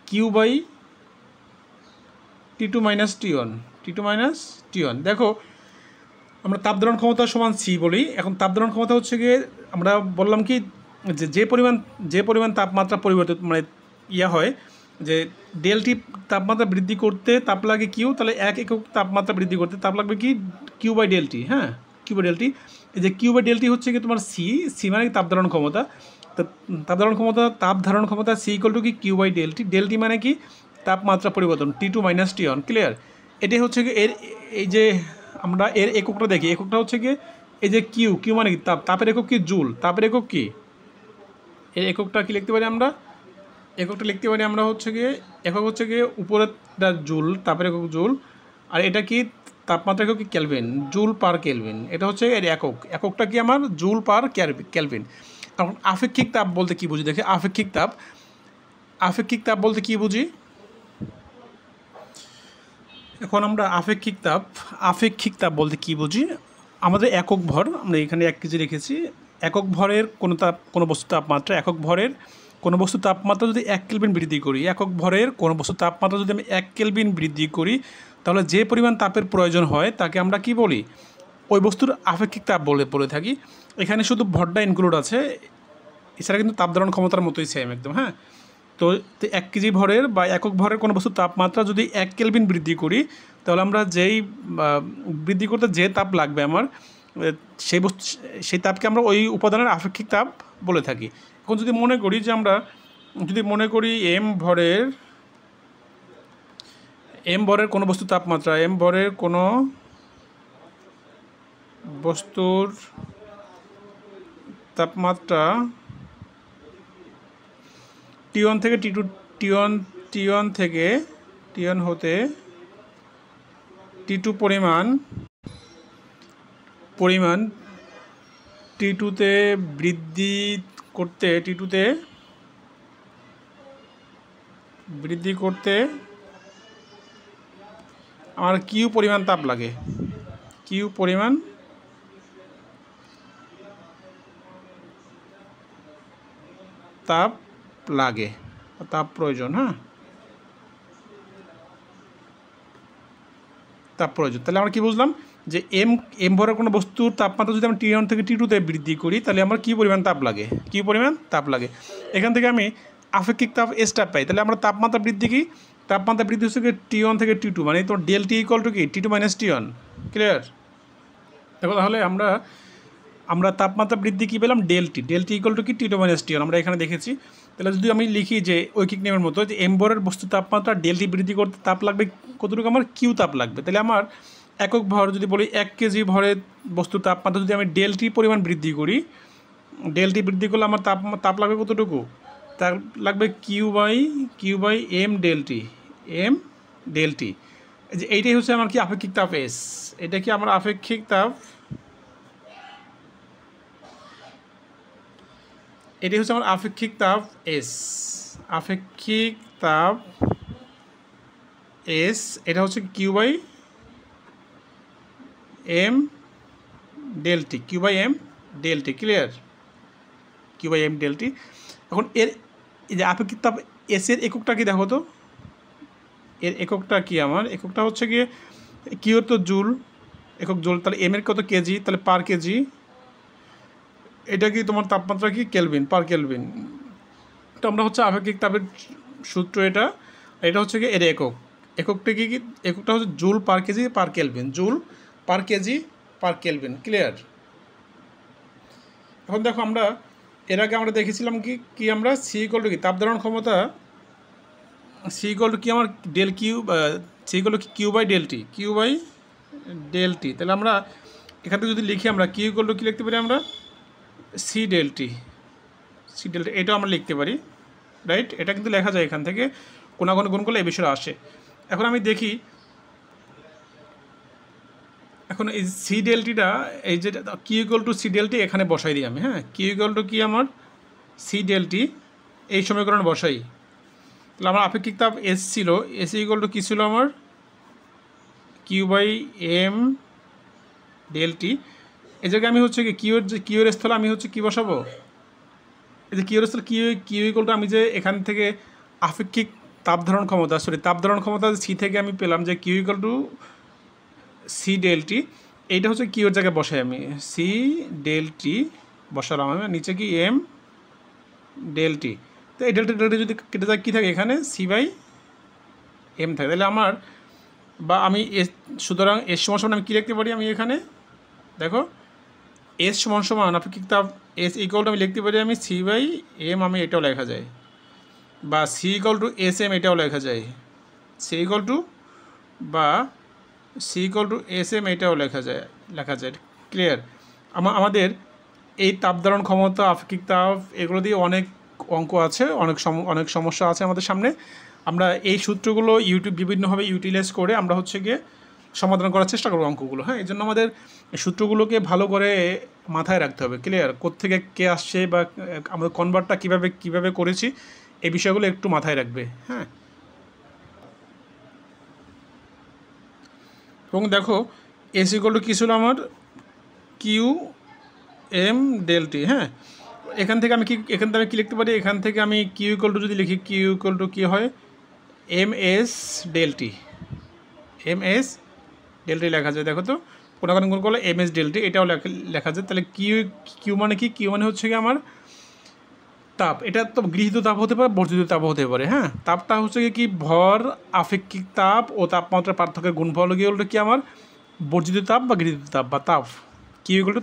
কিউ বাই T2 - T1। দেখো আমরা তাপ ধারণ ক্ষমতা সমান সি বলি। এখন তাপ ধারণ ক্ষমতা হচ্ছে গিয়ে আমরা বললাম কি যে পরিমাণ তাপমাত্রা পরিবর্তিত মানে হয় যে ডেলটি তাপমাত্রা বৃদ্ধি করতে তাপ লাগে কিউ, তাহলে 1 একক তাপমাত্রা বৃদ্ধি করতে তাপ লাগবে কি কিউ বাই ডেলটি, হ্যাঁ, কিউ বাই ডেলটি। এই যে কিউ বাই ডেলটি হচ্ছে কি তোমার সি মানে তাপ ধারণ ক্ষমতা। তো তাপ ধারণ ক্ষমতা সি ইকুয়াল টু কি কিউ বাই ডেলটি মানে কি তাপমাত্রা পরিবর্তন T2 - T1। ক্লিয়ার? এটাই হচ্ছে কি এর এই যে আমরা এর এককটা দেখি, এককটা হচ্ছে কি এই যে কিউ মানে কি তাপের একক কি জুল, তাপের একক কি, এর এককটা কি লিখতে পারি আমরা, হচ্ছে গিয়ে একক হচ্ছে গিয়ে উপরেরটা জুল, তাপের একক জুল, আর এটা কি তাপমাত্রা একক কি কেলভিন, জুল পার কেলভিন। এটা হচ্ছে এর এককটা কি আমার জুল পার কেলভিন। তখন আপেক্ষিক তাপ বলতে কি বুঝি, দেখে আপেক্ষিক তাপ বলতে কি বুঝি। এখন আমরা আপেক্ষিক তাপ বলতে কি বুঝি, আমাদের একক ভর, আমরা এখানে 1 কেজি রেখেছি, একক ভরের কোনো বস্তুর তাপমাত্রা যদি 1 কেলভিন বৃদ্ধি করি, একক ভরের কোনো বস্তুর তাপমাত্রা যদি আমি 1 কেলভিন বৃদ্ধি করি, তাহলে যে পরিমাণ তাপের প্রয়োজন হয় তাকে আমরা কি বলি, ওই বস্তুর আপেক্ষিক তাপ বলে থাকি। এখানে শুধু ভরটা ইনক্লুড আছে, এছাড়া কিন্তু তাপ ধারণ ক্ষমতার মতোই সেম একদম, হ্যাঁ। তো 1 কেজি ভরের বা একক ভরের কোনো বস্তুর তাপমাত্রা যদি 1 কেলভিন বৃদ্ধি করি, তাহলে আমরা যেই বৃদ্ধি করতে যে তাপ লাগবে আমার, সেই তাপকে আমরা ওই উপাদানের আপেক্ষিক তাপ বলে থাকি। এখন যদি মনে করি যে আমরা এম ভরের কোনো বস্তুর তাপমাত্রা, T1 থেকে T2 T1 হতে T2 পরিমাণ T2তে বৃদ্ধি করতে আমার কিউ পরিমাণ তাপ লাগে, তাপ প্রয়োজন, হ্যাঁ, তাপ প্রয়োজন। তাহলে আমরা কি বুঝলাম যে এম ভরের কোনো বস্তুর তাপমাত্রা যদি আমরা T1 থেকে T2তে বৃদ্ধি করি, তাহলে আমার কী পরিমাণ তাপ লাগে, এখান থেকে আমি আপেক্ষিক তাপ এস তাপ পাই। তাহলে আমরা তাপমাত্রা বৃদ্ধি হচ্ছে কি T1 থেকে T2, মানে তো ডেলটি ইকুয়াল টু কি T2 - T1। ক্লিয়ার? দেখো তাহলে আমরা তাপমাত্রা বৃদ্ধি কী পেলাম, ডেলটি ইকুয়াল টু কি T2 - T1 আমরা এখানে দেখেছি। তাহলে যদি আমি লিখি যে ঐকিক নিয়মের মতো যে এম ভরের বস্তু তাপমাত্রা ডেলটি বৃদ্ধি করতে তাপ লাগবে কতটুকু, আমার কিউ তাপ লাগবে, তাহলে আমার একক ভর যদি বলি 1 কেজি ভরের বস্তুর তাপমাত্রা যদি আমি ডেলটি পরিমাণ বৃদ্ধি করি, ডেলটি বৃদ্ধি করলে আমার তাপ লাগবে কতটুকু? তাপ লাগবে Q by M del T, M del T. যে এইটাই হচ্ছে আমার কি আপেক্ষিক তাপ এস। এটা কি আমার আপেক্ষিক তাপ, এটাই হচ্ছে আমার আপেক্ষিক তাপ এস, আপেক্ষিক তাপ এস। এটা হচ্ছে Q by M del T, Q by M del T, clear? Q by M del T. এখন এর এই যে আপেক্ষিক তাপ এস এর এককটা কি দেখো তো, এর এককটা কি আমার এককটা হচ্ছে গিয়ে কিউর তো জুল, একক জুল, তাহলে এম এর কত কেজি, তাহলে পার কেজি। এটা কি তোমার তাপমাত্রা কি কেলভিন, পার কেলভিন। এটা আমরা হচ্ছে আপেক্ষিক তাপের সূত্র এটা, এটা হচ্ছে কি এর একক, এককটা কি এককটা হচ্ছে joule per K G per kelvin, joule per K G per kelvin, clear? এখন দেখো আমরা এর আগে আমরা দেখেছিলাম কি আমরা সি ইকুয়াল টু কি তাপ ধারণ ক্ষমতা, সি ইকুয়াল টু কি আমার del Q, C equal to Q by del T, Q by del T. তাহলে আমরা এখান থেকে যদি লিখি আমরা কিউ ইকুয়াল টু কী লিখতে পারি আমরা, সি ডেলটি, সি ডেলটি এটাও আমরা লিখতে পারি, রাইট? এটা কিন্তু লেখা যায় এখান থেকে, কোনাগুণ গুণ করলে এই বিষয়টা আসে। এখন আমি দেখি, এখন এই সি ডেলটিটা, এই যে Q equal to C del T এখানে বসাই দিই আমি, হ্যাঁ? কিউ ইকুয়াল টু কি আমার সি ডেলটি, এই সমীকরণ বসাই। তাহলে আমার আপেক্ষিক তাপ এস ছিল, এস ইকুয়াল টু কী ছিল আমার কিউ বাই এম ডেলটি। এই জায়গায় আমি হচ্ছে কি কিউর স্থলে আমি হচ্ছে কী বসাবো, এই যে কিউর স্থলে কিউ ইকুয়াল টু আমি যে এখান থেকে আপেক্ষিক তাপ ধারণ ক্ষমতা, তাপ ধারণ ক্ষমতা সি থেকে আমি পেলাম যে Q equal to C del T, এইটা হচ্ছে কিউর জায়গায় বসাই আমি, সি ডেলটি বসালাম আমি, নিচে কি এম ডেলটি। তো এই ডেলটা যদি কেটে যায় কী থাকে এখানে, সি বাই এম থাকে। তাহলে আমার বা আমি এস, সুতরাং এস সমান সমান আমি কী লিখতে পারি, আমি এখানে দেখো এস সমান সমান আপেক্ষিক তাপ এস ইকুয়াল টু আমি লিখতে পারি আমি সি বাই এম, আমি এটাও লেখা যায়, বা C equal to S M এটাও লেখা যায়, সি ইকুয়াল টু বা C equal to S M এটাও লেখা যায়, ক্লিয়ার? আমাদের এই তাপ ধারণ ক্ষমতা, আপেক্ষিক তাপ, এগুলো দিয়ে অনেক অঙ্ক আছে, অনেক সমস্যা আছে আমাদের সামনে। আমরা এই সূত্রগুলো বিভিন্নভাবে ইউটিলাইজ করে আমরা হচ্ছে গিয়ে সমাধান করার চেষ্টা করবো অঙ্কগুলো, হ্যাঁ? এই জন্য আমাদের সূত্রগুলোকে ভালো করে মাথায় রাখতে হবে, ক্লিয়ার? কোত্থেকে কে আসছে বা আমাদের কনভার্টটা কীভাবে করেছি, এই বিষয়গুলো একটু মাথায় রাখবে, হ্যাঁ? এবং দেখো এস ইকুয়াল টু কী ছিল আমার কিউ এম ডেলটি, হ্যাঁ? এখান থেকে আমি কী লিখতে পারি, এখান থেকে আমি কিউ ইকুয়াল টু যদি লিখি, কিউ ইকুয়াল টু কী হয় M S del T, M S del T লেখা যায়। দেখো তো কোনাগুণ গুণ করলে এম এস ডেলটি এটাও লেখা যায়। তাহলে কিউ মানে কি, কিউ মানে হচ্ছে কি আমার তাপ, এটা তো গৃহীত তাপ হতে পারে, বর্ধিত তাপ হতে পারে, হ্যাঁ? তাপটা হচ্ছে কি ভর, আপেক্ষিক তাপ ও তাপমাত্রার পার্থক্যের গুণফল হলো কি আমার বর্ধিত তাপ বা গৃহীত তাপ বা তাপ, কিউ ইকুয়াল টু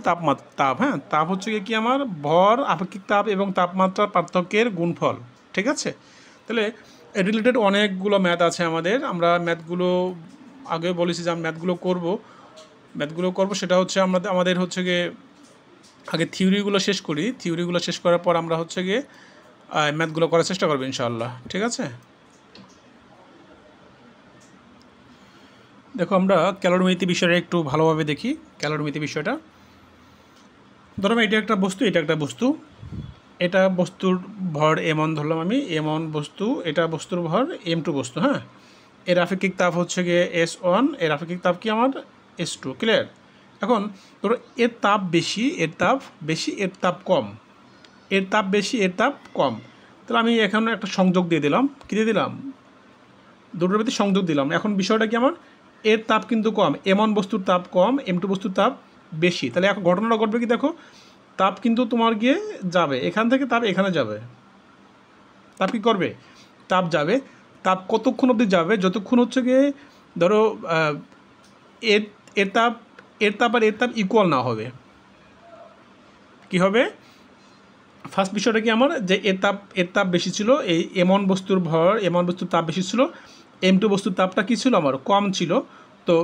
তাপ, হ্যাঁ? তাপ হচ্ছে কি আমার ভর, আপেক্ষিক তাপ এবং তাপমাত্রার পার্থক্যের গুণফল, ঠিক আছে? তাহলে রিলেটেড অনেকগুলো ম্যাথ আছে আমাদের, আমরা ম্যাথগুলো আগে বলেছি যে আমি ম্যাথগুলো করবো, সেটা হচ্ছে আমাদের হচ্ছে গিয়ে আগে থিওরিগুলো শেষ করি, থিওরিগুলো শেষ করার পর আমরা হচ্ছে গিয়ে ম্যাথগুলো করার চেষ্টা করবো ইনশাআল্লাহ, ঠিক আছে? দেখো আমরা ক্যালোরিমিতি বিষয়টা একটু ভালোভাবে দেখি। ক্যালোরিমিতি বিষয়টা, ধরো এটা একটা বস্তু, এটা একটা বস্তু, এটা বস্তুর ভর এম1 ধরলাম আমি, এম1 বস্তু, এটা বস্তুর ভর m2 বস্তু, হ্যাঁ? এর আপেক্ষিক তাপ হচ্ছে গিয়ে S1, এর আপেক্ষিক তাপ কি আমার S2, ক্লিয়ার? এখন ধরো এর তাপ বেশি, এর তাপ কম, এর তাপ বেশি, এর তাপ কম। তাহলে আমি এখানে একটা সংযোগ দিয়ে দিলাম, কী দিয়ে দিলাম, দুটোর ভিতরে সংযোগ দিলাম। এখন বিষয়টা কি আমার এর তাপ কিন্তু কম, M1 বস্তুর তাপ কম, M2 বস্তুর তাপ বেশি। তাহলে এখন ঘটনাটা ঘটবে কি দেখো, তাপ কিন্তু তোমার গিয়ে যাবে এখান থেকে, তাপ এখানে যাবে, তাপ কী করবে, তাপ যাবে। তাপ কতক্ষণ অবধি যাবে, যতক্ষণ হচ্ছে গিয়ে ধরো এর তাপ আর এর তাপ ইকুয়াল না হবে। কি হবে, ফার্স্ট বিষয়টা কি আমার যে এর তাপ বেশি ছিল, এই M1 বস্তুর ভর, M1 বস্তুর তাপ বেশি ছিল, M2 বস্তুর তাপটা কী ছিল আমার কম ছিল। তো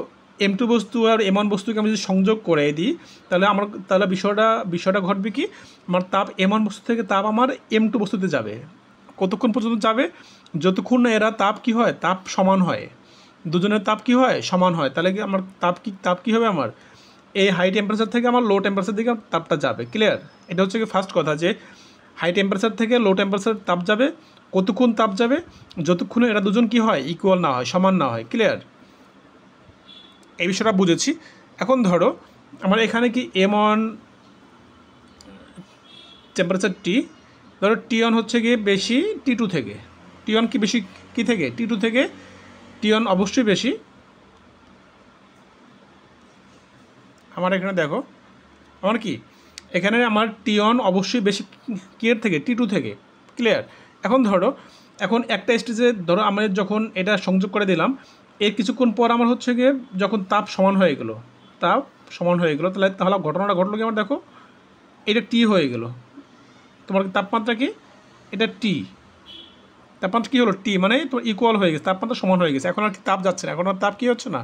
M2 বস্তু আর M1 বস্তুকে আমি যদি সংযোগ করে দিই তাহলে বিষয়টা ঘটবে কি, আমার তাপ M1 বস্তু থেকে তাপ আমার M2 বস্তুতে যাবে। কতক্ষণ পর্যন্ত যাবে? যতক্ষণ না এরা তাপ কি হয়, তাপ সমান হয়, দুজনের তাপ কি হয়, সমান হয়। তাহলে কি আমার তাপ কি হবে, আমার এই হাই টেম্পারেচার থেকে আমার লো টেম্পারেচার দিকে তাপটা যাবে। ক্লিয়ার? এটা হচ্ছে কি ফার্স্ট কথা, যে হাই টেম্পারেচার থেকে লো টেম্পারেচার তাপ যাবে। কতক্ষণ তাপ যাবে? যতক্ষণ এরা দুজন কি হয়, ইকুয়াল না হয়, সমান না হয়। ক্লিয়ার? এই বিষয়টা বুঝেছি। এখন ধরো আমার এখানে কি M1 টেম্পারেচার T, ধরো T1 হচ্ছে গিয়ে বেশি T2 থেকে। T1 কি বেশি কি থেকে? T2 থেকে। T1 অবশ্যই বেশি। আমার এখানে দেখো আমার কি, এখানে আমার T1 অবশ্যই বেশি কিয়ের থেকে, T2 থেকে। ক্লিয়ার? এখন একটা স্টেজে ধরো আমরা যখন এটা সংযোগ করে দিলাম, এর কিছুক্ষণ পর আমার হচ্ছে গিয়ে যখন তাপ সমান হয়ে গেলো, তাহলে ঘটনাটা ঘটলো কি, আমার দেখো এটা T হয়ে গেল। তোমার তাপমাত্রা কি, এটা T, তাপমাত্রা কী হলো, T, মানে তোমার ইকুয়াল হয়ে গেছে, তাপমাত্রা সমান হয়ে গেছে। এখন আর কি তাপ যাচ্ছে না, এখন আর তাপ কী হচ্ছে না,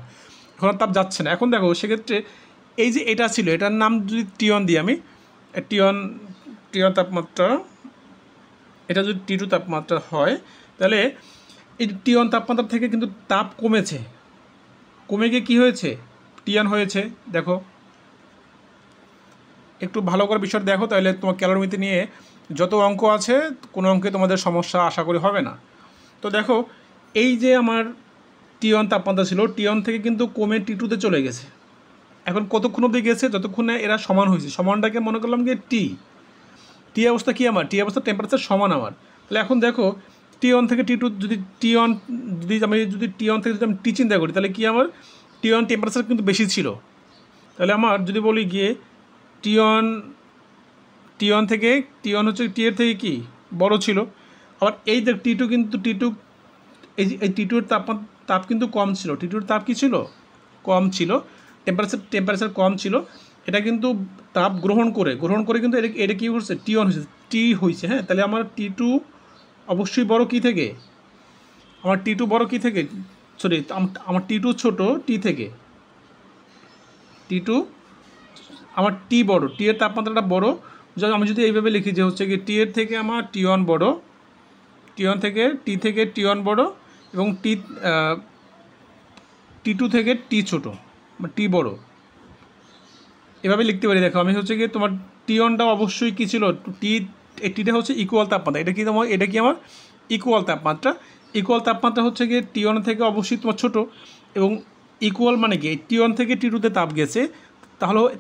এখন আর তাপ যাচ্ছে না। এখন দেখো সেক্ষেত্রে এই যে এটা ছিল, এটার নাম যদি T1 দিই আমি, T1 তাপমাত্রা, এটা যদি T2 তাপমাত্রা হয়, তাহলে এই T1 তাপমাত্রা থেকে কিন্তু তাপ কমেছে, কমে গিয়ে কী হয়েছে, T1 হয়েছে। দেখো একটু ভালো করে বিষয়টা দেখো, তাহলে তোমার ক্যালোরিমিতি নিয়ে যত অঙ্ক আছে কোনো অঙ্কে তোমাদের সমস্যা আশা করি হবে না। তো দেখো এই যে আমার T1 তাপমাত্রা ছিল, T1 থেকে কিন্তু কমে T2-তে চলে গেছে। এখন কতক্ষণ অবধি গেছে, যতক্ষণে এরা সমান হয়েছে। সমানটাকে মনে করলাম যে টি অবস্থা কি, আমার টি অবস্থা টেম্পারেচার সমান আমার। তাহলে এখন দেখো T1 থেকে T2, যদি T1 থেকে যদি আমি T চিন্তা করি, তাহলে কি আমার T1 টেম্পারেচার কিন্তু বেশি ছিল। তাহলে আমার যদি বলি গিয়ে T1 থেকে T1 হচ্ছে T এর থেকে কি বড় ছিল। আবার এই দেখ T2 কিন্তু এই T2 এর তাপ কিন্তু কম ছিল। T2 এর তাপ কী ছিল, কম ছিল, টেম্পারেচার কম ছিল। এটা কিন্তু তাপ গ্রহণ করে কিন্তু এটা কী হচ্ছে, T1 হয়েছে, T হয়েছে। হ্যাঁ, তাহলে আমার T2 অবশ্যই বড় কী থেকে, আমার T2 বড় কী থেকে, সরি আমার T2 ছোট T থেকে। T2 আমার T বড়, T এর তাপমাত্রাটা বড়। আমি যদি এইভাবে লিখি যে হচ্ছে কি T এর থেকে আমার T1 বড়, T থেকে T1 বড়, এবং T2 থেকে T ছোটো, T বড়, এভাবে লিখতে পারি। দেখো আমি হচ্ছে কি তোমার T1টা অবশ্যই কী ছিল, Tটা হচ্ছে ইকুয়াল তাপমাত্রা। এটা কি আমার ইকুয়াল তাপমাত্রা হচ্ছে গিয়ে T1 থেকে অবশ্যই তোমার ছোটো, এবং ইকুয়াল মানে কি T1 থেকে T2-তে তাপ গেছে।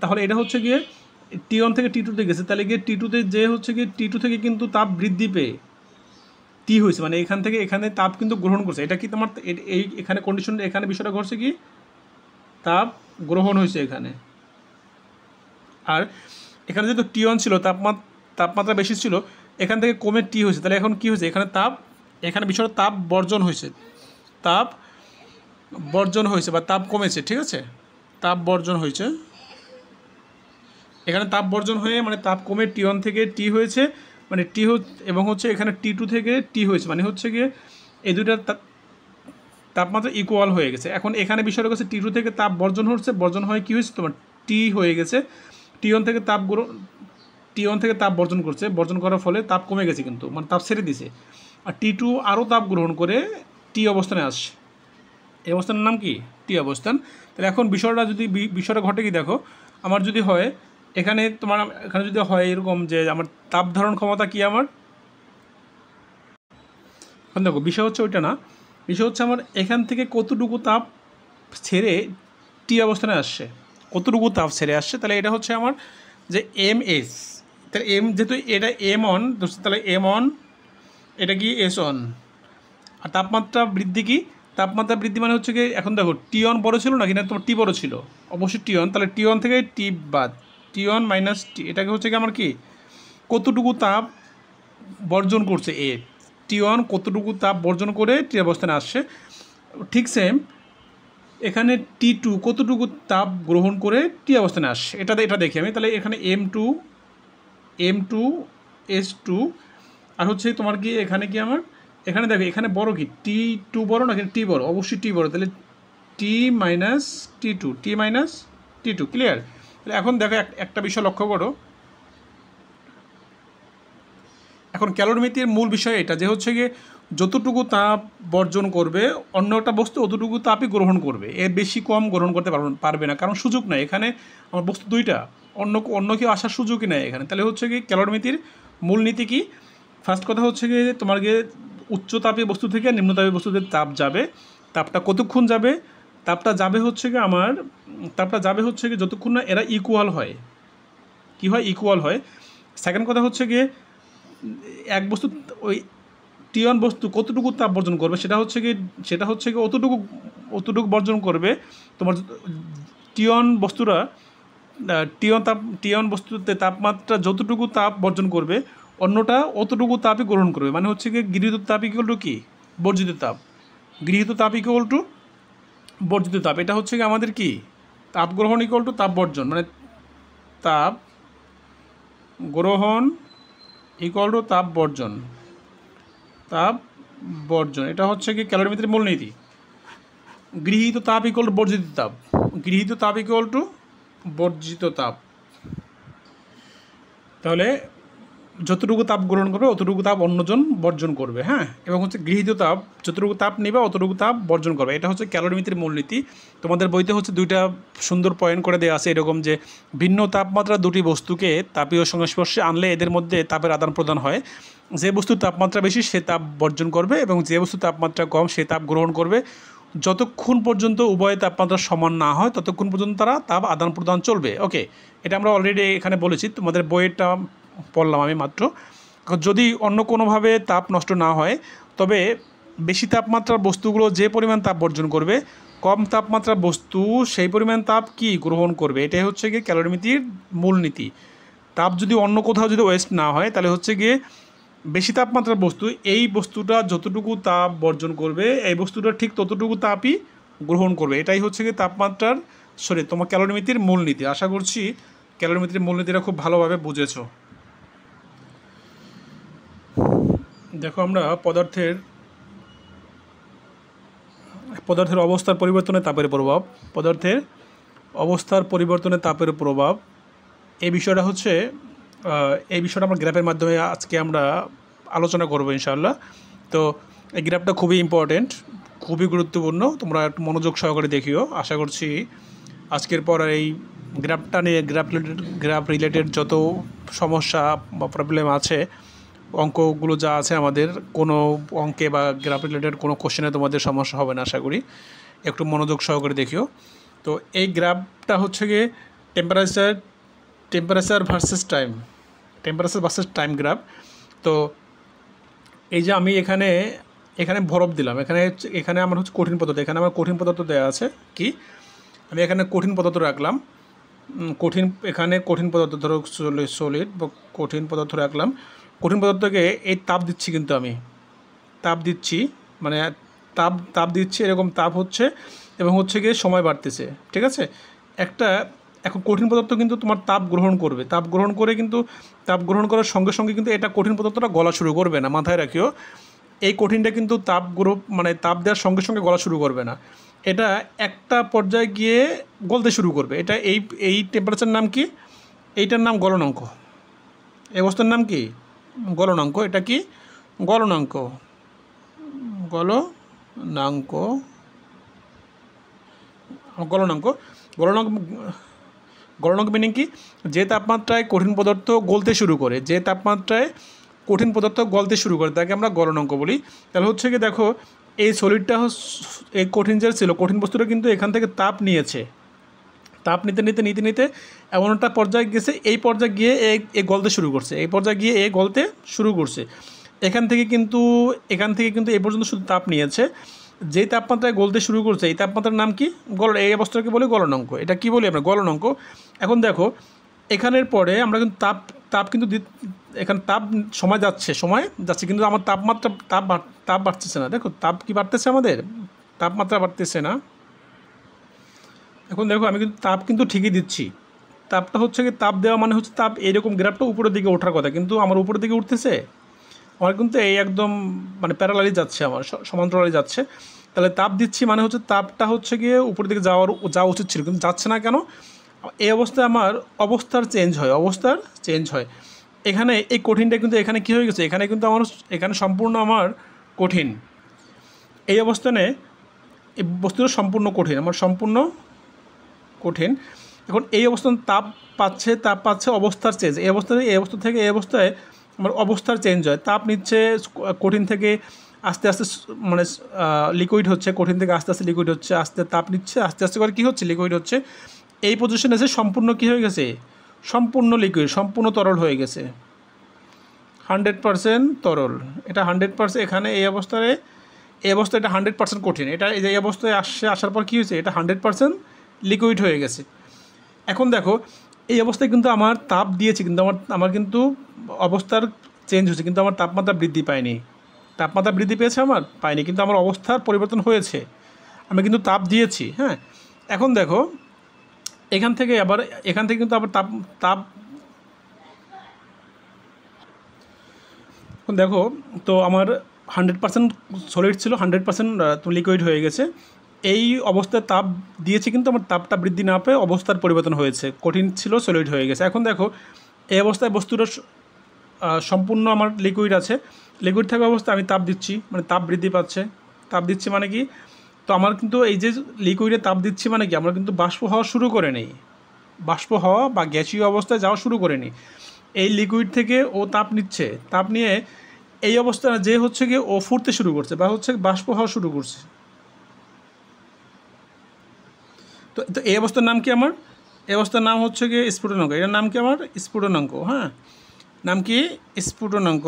তাহলে এটা হচ্ছে গিয়ে T1 থেকে T2-তে গেছে, তাহলে গিয়ে T2-তে যে হচ্ছে গিয়ে T2 থেকে কিন্তু তাপ বৃদ্ধি পেয়ে T হয়েছে, মানে এখানে তাপ কিন্তু গ্রহণ করছে। এটা কি তোমার এখানে কন্ডিশন, এখানে বিষয়টা ঘটছে কি, তাপ গ্রহণ হয়েছে এখানে। আর এখানে যেহেতু T1 ছিল, তাপমাত্রা বেশি ছিল, এখান থেকে কমে T হয়েছে। তাহলে এখন কী হয়েছে, এখানে বিষয়টা তাপ বর্জন হয়েছে, বা তাপ কমেছে। ঠিক আছে, তাপ বর্জন হয়েছে, এখানে তাপ বর্জন হয়ে মানে তাপ কমে T1 থেকে T হয়েছে, মানে এবং হচ্ছে এখানে T2 থেকে T হয়েছে, মানে হচ্ছে গিয়ে এই দুইটার তাপমাত্রা ইকুয়াল হয়ে গেছে। এখন এখানে বিষয়টা হচ্ছে T2 থেকে তাপ বর্জন হয়ে কী হয়েছে, তোমার T হয়ে গেছে। T1 থেকে তাপ বর্জন করার ফলে তাপ কমে গেছে, কিন্তু মানে তাপ ছেড়ে দিছে। আর T2 আরও তাপ গ্রহণ করে T অবস্থানে আসছে। এই অবস্থানের নাম কি, T অবস্থান। তাহলে এখন বিষয়টা ঘটে কি, দেখো আমার যদি হয় এখানে যদি হয় এরকম যে আমার তাপ ধারণ ক্ষমতা কি আমার, এখন দেখো বিষয় হচ্ছে ওইটা না, বিষয় হচ্ছে আমার এখান থেকে কতটুকু তাপ ছেড়ে T অবস্থানে আসছে, কতটুকু তাপ ছেড়ে আসছে। তাহলে এটা হচ্ছে আমার যে MS, তাহলে যেহেতু এটা M1, তাহলে M1, এটা কি S1। আর তাপমাত্রা বৃদ্ধি মানে হচ্ছে কি, এখন দেখো T1 বড় ছিল না, কিনা তোমার T বড় ছিল, অবশ্যই T1। তাহলে T1 থেকে T বাদ, T1 মাইনাস T, এটাকে হচ্ছে কি আমার কি, কতটুকু তাপ বর্জন করছে T1 কতটুকু তাপ বর্জন করে T অবস্থানে আসছে। ঠিক সেম এখানে T2 কতটুকু তাপ গ্রহণ করে T অবস্থানে আসছে, এটা দেখি আমি। তাহলে এখানে M2 S2, আর হচ্ছে তোমার কি এখানে কি আমার, এখানে দেখো এখানে বড় কি T2 বড় না, এখানে T বড়, অবশ্যই T বড়। তাহলে টি মাইনাস টি টু ক্লিয়ার। তাহলে এখন দেখো একটা বিষয় লক্ষ্য করো, এখন ক্যালোরিমিতির মূল বিষয় এটা যে হচ্ছে গিয়ে যতটুকু তাপ বর্জন করবে অন্য একটা বস্তু অতটুকু তাপই গ্রহণ করবে, এর বেশি কম গ্রহণ করতে পারবে না, কারণ সুযোগ নাই এখানে। আমার বস্তু দুইটা, অন্য কেউ আসার সুযোগই নেই এখানে। তাহলে হচ্ছে কি ক্যালোরিমিতির মূলনীতি কি? ফার্স্ট কথা হচ্ছে গিয়ে তোমার গিয়ে উচ্চ তাপীয় বস্তু থেকে নিম্নতাপীয় বস্তুতে তাপ যাবে। তাপটা কতক্ষণ যাবে? তাপটা যাবে হচ্ছে গিয়ে যতক্ষণ না এরা ইকুয়াল হয়। কী হয়? ইকুয়াল হয়। সেকেন্ড কথা হচ্ছে গিয়ে এক বস্তু ওই টিয়ন বস্তু কতটুকু তাপ বর্জন করবে সেটা হচ্ছে কি অতটুকু বর্জন করবে। তোমার টিয়ন বস্তুতে তাপমাত্রা যতটুকু তাপ বর্জন করবে অন্যটা অতটুকু তাপই গ্রহণ করবে। মানে হচ্ছে কি গৃহীত তাপ ইকুয়াল টু কি? বর্জিত তাপ। গৃহীত তাপ ইকুয়াল টু বর্জিত তাপ। এটা হচ্ছে কি আমাদের কি? তাপ গ্রহণ ইকুয়াল টু তাপ বর্জন, মানে তাপ গ্রহণ ইকুয়াল টু তাপ বর্জন। এটা হচ্ছে কি ক্যালোরিমিতির মূলনীতি। গৃহীত তাপ ইকুয়াল টু বর্জিত তাপ। তাহলে যতটুকু তাপ গ্রহণ করবে অতটুকু তাপ অন্যজন বর্জন করবে, হ্যাঁ। এবং হচ্ছে গৃহীত তাপ যতটুকু তাপ নেবে অতটুকু তাপ বর্জন করবে। এটা হচ্ছে ক্যালোরিমিতির মূলনীতি। তোমাদের বইতে হচ্ছে দুইটা সুন্দর পয়েন্ট করে দেওয়া আছে এরকম যে ভিন্ন তাপমাত্রা দুটি বস্তুকে তাপীয় সংস্পর্শে আনলে এদের মধ্যে তাপের আদান প্রদান হয়। যে বস্তুর তাপমাত্রা বেশি সে তাপ বর্জন করবে এবং যে বস্তুর তাপমাত্রা কম সে তাপ গ্রহণ করবে। যতক্ষণ পর্যন্ত উভয় তাপমাত্রা সমান না হয় ততক্ষণ পর্যন্ত তারা তাপ আদান প্রদান চলবে। ওকে, এটা আমরা অলরেডি এখানে বলেছি, তোমাদের বইয়েরটা পড়লাম আমি মাত্র। যদি অন্য কোনোভাবে তাপ নষ্ট না হয় তবে বেশি তাপমাত্রার বস্তুগুলো যে পরিমাণ তাপ বর্জন করবে কম তাপমাত্রার বস্তু সেই পরিমাণ তাপ কি গ্রহণ করবে। এটাই হচ্ছে গিয়ে ক্যালোরিমিতির মূলনীতি। তাপ যদি অন্য কোথাও যদি ওয়েস্ট না হয় তাহলে হচ্ছে গিয়ে বেশি তাপমাত্রার বস্তু এই বস্তুটা যতটুকু তাপ বর্জন করবে এই বস্তুটা ঠিক ততটুকু তাপই গ্রহণ করবে। এটাই হচ্ছে গিয়ে তোমার ক্যালোরিমিতির মূলনীতি। আশা করছি ক্যালোরিমিতির মূলনীতিটা খুব ভালোভাবে বুঝেছো। দেখো আমরা পদার্থের অবস্থার পরিবর্তনে তাপের প্রভাব এই বিষয়টা আমরা গ্রাফের মাধ্যমে আজকে আমরা আলোচনা করব ইনশাআল্লাহ। তো এই গ্রাফটা খুবই ইম্পর্টেন্ট, খুবই গুরুত্বপূর্ণ, তোমরা একটু মনোযোগ সহকারে দেখিও। আশা করছি আজকের পর এই গ্রাফটা নিয়ে গ্রাফ রিলেটেড যত সমস্যা বা প্রবলেম আছে, অঙ্কগুলো যা আছে আমাদের কোনো অঙ্কে বা গ্রাফ রিলেটেড কোনো কোশ্চেনে তোমাদের সমস্যা হবে না আশা করি। একটু মনোযোগ সহকারে দেখিও। তো এই গ্রাফটা হচ্ছে গিয়ে টেম্পারেচার ভার্সেস টাইম গ্রাফ। তো এই যে আমি এখানে বরফ দিলাম, এখানে আমার হচ্ছে কঠিন পদার্থ, এখানে আমার কঠিন পদার্থ দেওয়া আছে কি, আমি এখানে কঠিন পদার্থ রাখলাম। এখানে কঠিন পদার্থ ধরো সলিড বা কঠিন পদার্থ রাখলাম। কঠিন পদার্থকে এই তাপ দিচ্ছি, কিন্তু আমি তাপ দিচ্ছি মানে তাপ দিচ্ছি, এরকম তাপ হচ্ছে এবং হচ্ছে গিয়ে সময় বাড়তেছে, ঠিক আছে। এখন কঠিন পদার্থ কিন্তু তোমার তাপ গ্রহণ করার সঙ্গে সঙ্গে কিন্তু এটা কঠিন পদার্থটা গলা শুরু করবে না, মাথায় রাখিও। এই কঠিনটা কিন্তু তাপ দেওয়ার সঙ্গে সঙ্গে গলা শুরু করবে না, এটা একটা পর্যায়ে গিয়ে গলতে শুরু করবে। এটা এই টেম্পারেচার নাম কি? এইটার নাম গলনাঙ্ক। এই অবস্থার নাম কি? গলনাঙ্ক। এটা কি? গলনাঙ্ক মিনিং কি? যে তাপমাত্রায় কঠিন পদার্থ গলতে শুরু করে তাকে আমরা গলনাঙ্ক বলি। তাহলে হচ্ছে কি, দেখো এই সলিডটা এই কঠিন যে ছিল, কঠিন বস্তুটা কিন্তু এখান থেকে তাপ নিয়েছে, তাপ নিতে এমন একটা পর্যায়ে গেছে, এই পর্যায়ে গিয়ে এ গলতে শুরু করছে। এখান থেকে কিন্তু এই পর্যন্ত শুধু তাপ নিয়েছে, যেই তাপমাত্রায় গলতে শুরু করছে এই তাপমাত্রার নাম কি? এই অবস্থাকে বলি গলনাঙ্ক। এটা কি বলি আমরা? গলনাঙ্ক। এখন দেখো এখানের পরে আমরা কিন্তু তাপ কিন্তু এখানে সময় যাচ্ছে কিন্তু আমার তাপ বাড়তেছে না। দেখো তাপ কি বাড়তেছে? আমাদের তাপমাত্রা বাড়তেছে না। এখন দেখো আমি কিন্তু তাপ কিন্তু ঠিকই দিচ্ছি, তাপটা হচ্ছে কি, তাপ দেওয়া মানে হচ্ছে তাপ এরকম গ্রাফটা উপরের দিকে ওঠার কথা, কিন্তু আমার উপরের দিকে উঠতেছে? আমার কিন্তু এই একদম মানে প্যারালালি যাচ্ছে, আমার সমান্তরালে যাচ্ছে। তাহলে তাপ দিচ্ছি মানে হচ্ছে তাপটা হচ্ছে গিয়ে উপরের দিকে যাওয়া উচিত ছিল, কিন্তু যাচ্ছে না কেন? এই অবস্থায় আমার অবস্থার চেঞ্জ হয়। এখানে এই কঠিনটা কিন্তু এখানে কী হয়ে গেছে, এখানে কিন্তু আমার এখানে সম্পূর্ণ আমার কঠিন। এই অবস্থানে এই বস্তুটা সম্পূর্ণ কঠিন, আমার সম্পূর্ণ কঠিন। এখন এই অবস্থান তাপ পাচ্ছে অবস্থার চেঞ্জ। এই অবস্থা থেকে এই অবস্থায় আমার অবস্থার চেঞ্জ হয়। তাপ নিচ্ছে কঠিন থেকে আস্তে আস্তে মানে লিকুইড হচ্ছে, কঠিন থেকে আস্তে আস্তে লিকুইড হচ্ছে, তাপ নিচ্ছে আস্তে আস্তে করে কী হচ্ছে, লিকুইড হচ্ছে। এই পজিশনে এসে সম্পূর্ণ কী হয়ে গেছে, সম্পূর্ণ লিকুইড, সম্পূর্ণ তরল হয়ে গেছে, 100% তরল। এটা 100% এখানে এই অবস্থায় এটা 100% কঠিন। এটা এই অবস্থায় আসার পর কী হয়েছে, এটা 100% লিকুইড হয়ে গেছে। এখন দেখো এই অবস্থায় কিন্তু আমার তাপ দিয়েছি, কিন্তু আমার কিন্তু অবস্থার চেঞ্জ হচ্ছে, কিন্তু আমার তাপমাত্রা বৃদ্ধি পায়নি। তাপমাত্রা বৃদ্ধি পেয়েছে আমার পাইনি, কিন্তু আমার অবস্থার পরিবর্তন হয়েছে, আমি কিন্তু তাপ দিয়েছি। হ্যাঁ, এখন দেখো এখান থেকে কিন্তু আবার তাপ দেখো, তো আমার 100% সলিড ছিল, 100% লিকুইড হয়ে গেছে। এই অবস্থায় তাপ দিয়েছি, কিন্তু আমার তাপটা বৃদ্ধি না পেয়ে অবস্থার পরিবর্তন হয়েছে, কঠিন ছিল সলিড হয়ে গেছে। এখন দেখো এই অবস্থায় বস্তুটা সম্পূর্ণ আমার লিকুইড আছে, লিকুইড থাকা অবস্থায় আমি তাপ দিচ্ছি, মানে তাপ বৃদ্ধি পাচ্ছে। তাপ দিচ্ছি মানে কি, তো আমার কিন্তু এই যে লিকুইডে তাপ দিচ্ছি মানে কি, আমরা কিন্তু বাষ্প হওয়া শুরু করে নেই, বাষ্প হওয়া বা গ্যাসীয় অবস্থায় যাওয়া শুরু করে নিই। এই লিকুইড থেকে ও তাপ নিচ্ছে, তাপ নিয়ে এই অবস্থা যে হচ্ছে গিয়ে ও ফুটতে শুরু করছে বা হচ্ছে বাষ্প হওয়া শুরু করছে। তো এই অবস্থার নাম কি আমার, এই অবস্থার নাম হচ্ছে গিয়ে স্ফুটনাঙ্ক। এটার নাম কি আমার, স্ফুটনাঙ্ক। হ্যাঁ, নাম কি, স্ফুটনাঙ্ক।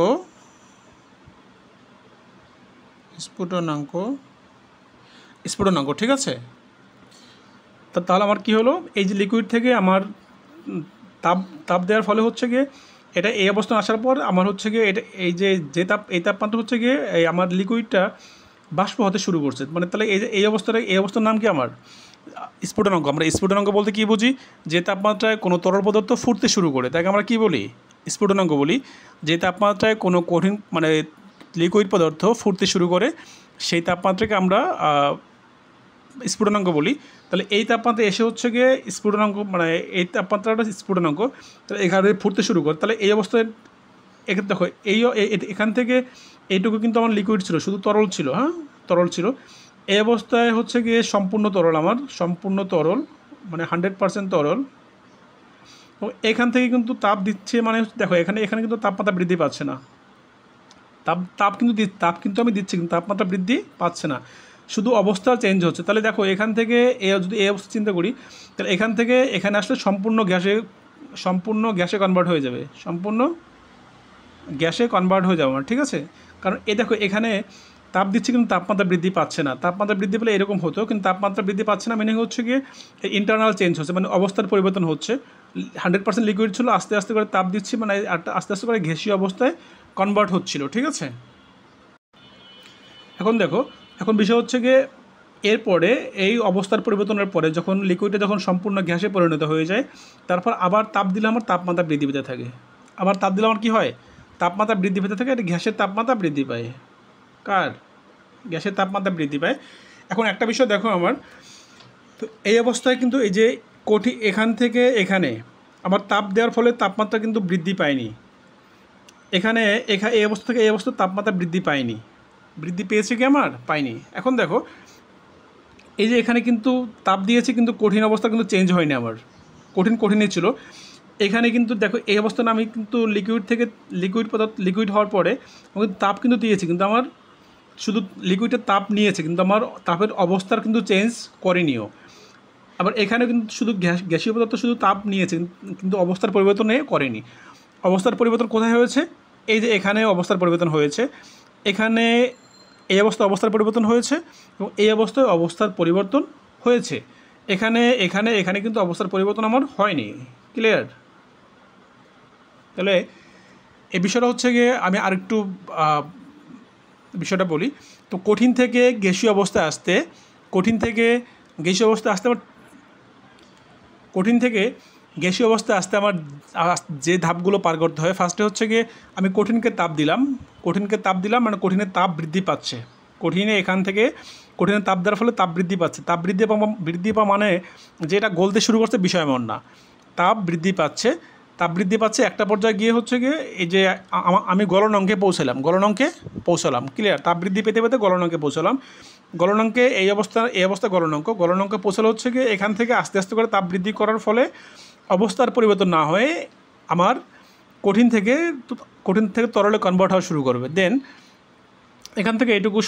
স্ফুটনাঙ্ক, ঠিক আছে। তাহলে আমার কি হলো, এই যে লিকুইড থেকে আমার তাপ দেওয়ার ফলে হচ্ছে গিয়ে এটা এই অবস্থায় আসার পর আমার হচ্ছে গিয়ে এটা এই তাপমাত্রা হচ্ছে গিয়ে এই আমার লিকুইডটা বাষ্প হতে শুরু করছে। মানে তাহলে এই অবস্থার নাম কি আমার, স্ফুটনাঙ্ক। আমরা স্ফুটনাঙ্ক বলতে কী বুঝি, যে তাপমাত্রায় কোনো তরল পদার্থ ফুটতে শুরু করে তাকে আমরা কী বলি, স্ফুটনাঙ্ক বলি। যে তাপমাত্রায় কোনো কঠিন মানে লিকুইড পদার্থ ফুটতে শুরু করে সেই তাপমাত্রাকে আমরা স্ফুটনাঙ্ক বলি। তাহলে এই তাপমাত্রা এসে হচ্ছে গিয়ে স্ফুটনাঙ্ক, মানে এই তাপমাত্রাটা স্ফুটনাঙ্ক, তাহলে এখানে ফুটতে শুরু করে। তাহলে এই অবস্থায় এখানে দেখো এখান থেকে এইটুকু কিন্তু আমার লিকুইড ছিল, শুধু তরল ছিল। হ্যাঁ, তরল ছিল। এই অবস্থায় হচ্ছে গিয়ে সম্পূর্ণ তরল, আমার সম্পূর্ণ তরল, মানে 100% তরল। এখান থেকে কিন্তু তাপ দিচ্ছে, মানে দেখো এখানে কিন্তু তাপমাত্রা বৃদ্ধি পাচ্ছে না। তাপ কিন্তু আমি দিচ্ছি, কিন্তু তাপমাত্রা বৃদ্ধি পাচ্ছে না, শুধু অবস্থা চেঞ্জ হচ্ছে। তাহলে দেখো এখান থেকে যদি এই অবস্থা চিন্তা করি, তাহলে এখান থেকে এখানে আসলে সম্পূর্ণ গ্যাসে কনভার্ট হয়ে যাবে, সম্পূর্ণ গ্যাসে কনভার্ট হয়ে যাবে আমার, ঠিক আছে। কারণ দেখো এখানে তাপ দিচ্ছি, কিন্তু তাপমাত্রা বৃদ্ধি পাচ্ছে না। তাপমাত্রা বৃদ্ধি পেলে এরকম হতো, কিন্তু তাপমাত্রা বৃদ্ধি পাচ্ছে না, মানে হচ্ছে গিয়ে ইন্টারনাল চেঞ্জ হচ্ছে, মানে অবস্থার পরিবর্তন হচ্ছে। 100% লিকুইড ছিল, আস্তে আস্তে করে তাপ দিচ্ছি, মানে আস্তে আস্তে করে গ্যাসীয় অবস্থায় কনভার্ট হচ্ছিল, ঠিক আছে। এখন বিষয় হচ্ছে গিয়ে এরপরে এই অবস্থার পরিবর্তনের পরে যখন লিকুইডে যখন সম্পূর্ণ গ্যাসে পরিণত হয়ে যায়, তারপর আবার তাপ দিলে আমার তাপমাত্রা বৃদ্ধি পেতে থাকে। আবার তাপ দিলে আমার কী হয়, তাপমাত্রা বৃদ্ধি পেতে থাকে। এটা গ্যাসের তাপমাত্রা বৃদ্ধি পায়, গ্যাসের তাপমাত্রা বৃদ্ধি পায়। এখন একটা বিষয় দেখো আমার, তো এই অবস্থায় কিন্তু এই যে এখান থেকে এখানে আবার তাপ দেওয়ার ফলে তাপমাত্রা কিন্তু বৃদ্ধি পায়নি। এই অবস্থা থেকে এই অবস্থার তাপমাত্রা বৃদ্ধি পায়নি, বৃদ্ধি পেয়েছে কি আমার, পাইনি। এখন দেখো এই যে এখানে কিন্তু তাপ দিয়েছি, কিন্তু কঠিন অবস্থা কিন্তু চেঞ্জ হয়নি, আমার কঠিনই ছিল। এখানে কিন্তু দেখো এই অবস্থানে আমি কিন্তু লিকুইড হওয়ার পরে আমি তাপ কিন্তু দিয়েছি, কিন্তু আমার শুধু লিকুইডের তাপ নিয়েছে, কিন্তু আমার তাপের অবস্থার কিন্তু চেঞ্জ করেনিও। আবার এখানে কিন্তু শুধু গ্যাসীয় পদার্থ শুধু তাপ নিয়েছে, কিন্তু অবস্থার পরিবর্তন করেনি। অবস্থার পরিবর্তন কোথায় হয়েছে, এই যে এখানে অবস্থার পরিবর্তন হয়েছে, এখানে এই অবস্থার পরিবর্তন হয়েছে, এবং এই অবস্থায় অবস্থার পরিবর্তন হয়েছে। এখানে কিন্তু অবস্থার পরিবর্তন আমার হয়নি। ক্লিয়ার? তাহলে এই বিষয়টা হচ্ছে গিয়ে আমি আরেকটু বিষয়টা বলি। তো কঠিন থেকে গ্যাসীয় অবস্থায় আসতে গ্যাসীয় অবস্থায় আসতে আমার যে ধাপগুলো পার করতে হয়, ফার্স্টে হচ্ছে গিয়ে আমি কঠিনকে তাপ দিলাম, মানে কঠিনের তাপ বৃদ্ধি পাচ্ছে। এখান থেকে কঠিনের তাপ দেওয়ার ফলে তাপ বৃদ্ধি পাচ্ছে। তাপ বৃদ্ধি পাওয়া মানে যে এটা গলতে শুরু করছে বিষয় এমন না। তাপ বৃদ্ধি পাচ্ছে একটা পর্যায়ে গিয়ে হচ্ছে গিয়ে এই যে আমি গলনাঙ্কে পৌঁছালাম, ক্লিয়ার? তাপ বৃদ্ধি পেতে পেতে গলনাঙ্কে পৌঁছালাম। গলনাঙ্কে এই অবস্থা গলনাঙ্ক পৌঁছালো হচ্ছে গিয়ে এখান থেকে আস্তে আস্তে করে তাপ বৃদ্ধি করার ফলে অবস্থার পরিবর্তন না হয়ে আমার কঠিন থেকে তরলে কনভার্ট হওয়া শুরু করবে। দেন এখান থেকে এইটুকু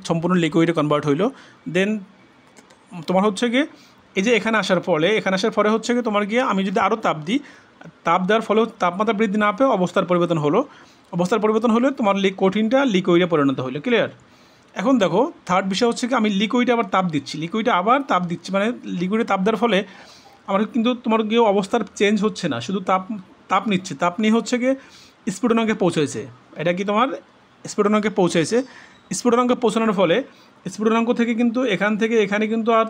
সম্পূর্ণ লিকুইডে কনভার্ট হইলো। দেন তোমার হচ্ছে গিয়ে এই যে এখানে আসার পরে হচ্ছে গিয়ে তোমার গিয়ে আমি যদি আরও তাপ দিই, তাপ দেওয়ার ফলেও তাপমাত্রা বৃদ্ধি না পেয়ে অবস্থার পরিবর্তন হলো তোমার কঠিনটা লিকুইডে পরিণত হলো, ক্লিয়ার? এখন দেখো থার্ড বিষয় হচ্ছে কি আমি লিকুইডে আবার তাপ দিচ্ছি, মানে লিকুইডে তাপ দেওয়ার ফলে আমার কিন্তু তোমার গিয়ে অবস্থার চেঞ্জ হচ্ছে না, শুধু তাপ নিয়ে হচ্ছে গিয়ে স্ফুটনাঙ্কে পৌঁছেছে। এটা কি তোমার স্ফুটনাঙ্কে পৌঁছানোর ফলে স্ফুটনাঙ্ক থেকে কিন্তু এখান থেকে এখানে কিন্তু আর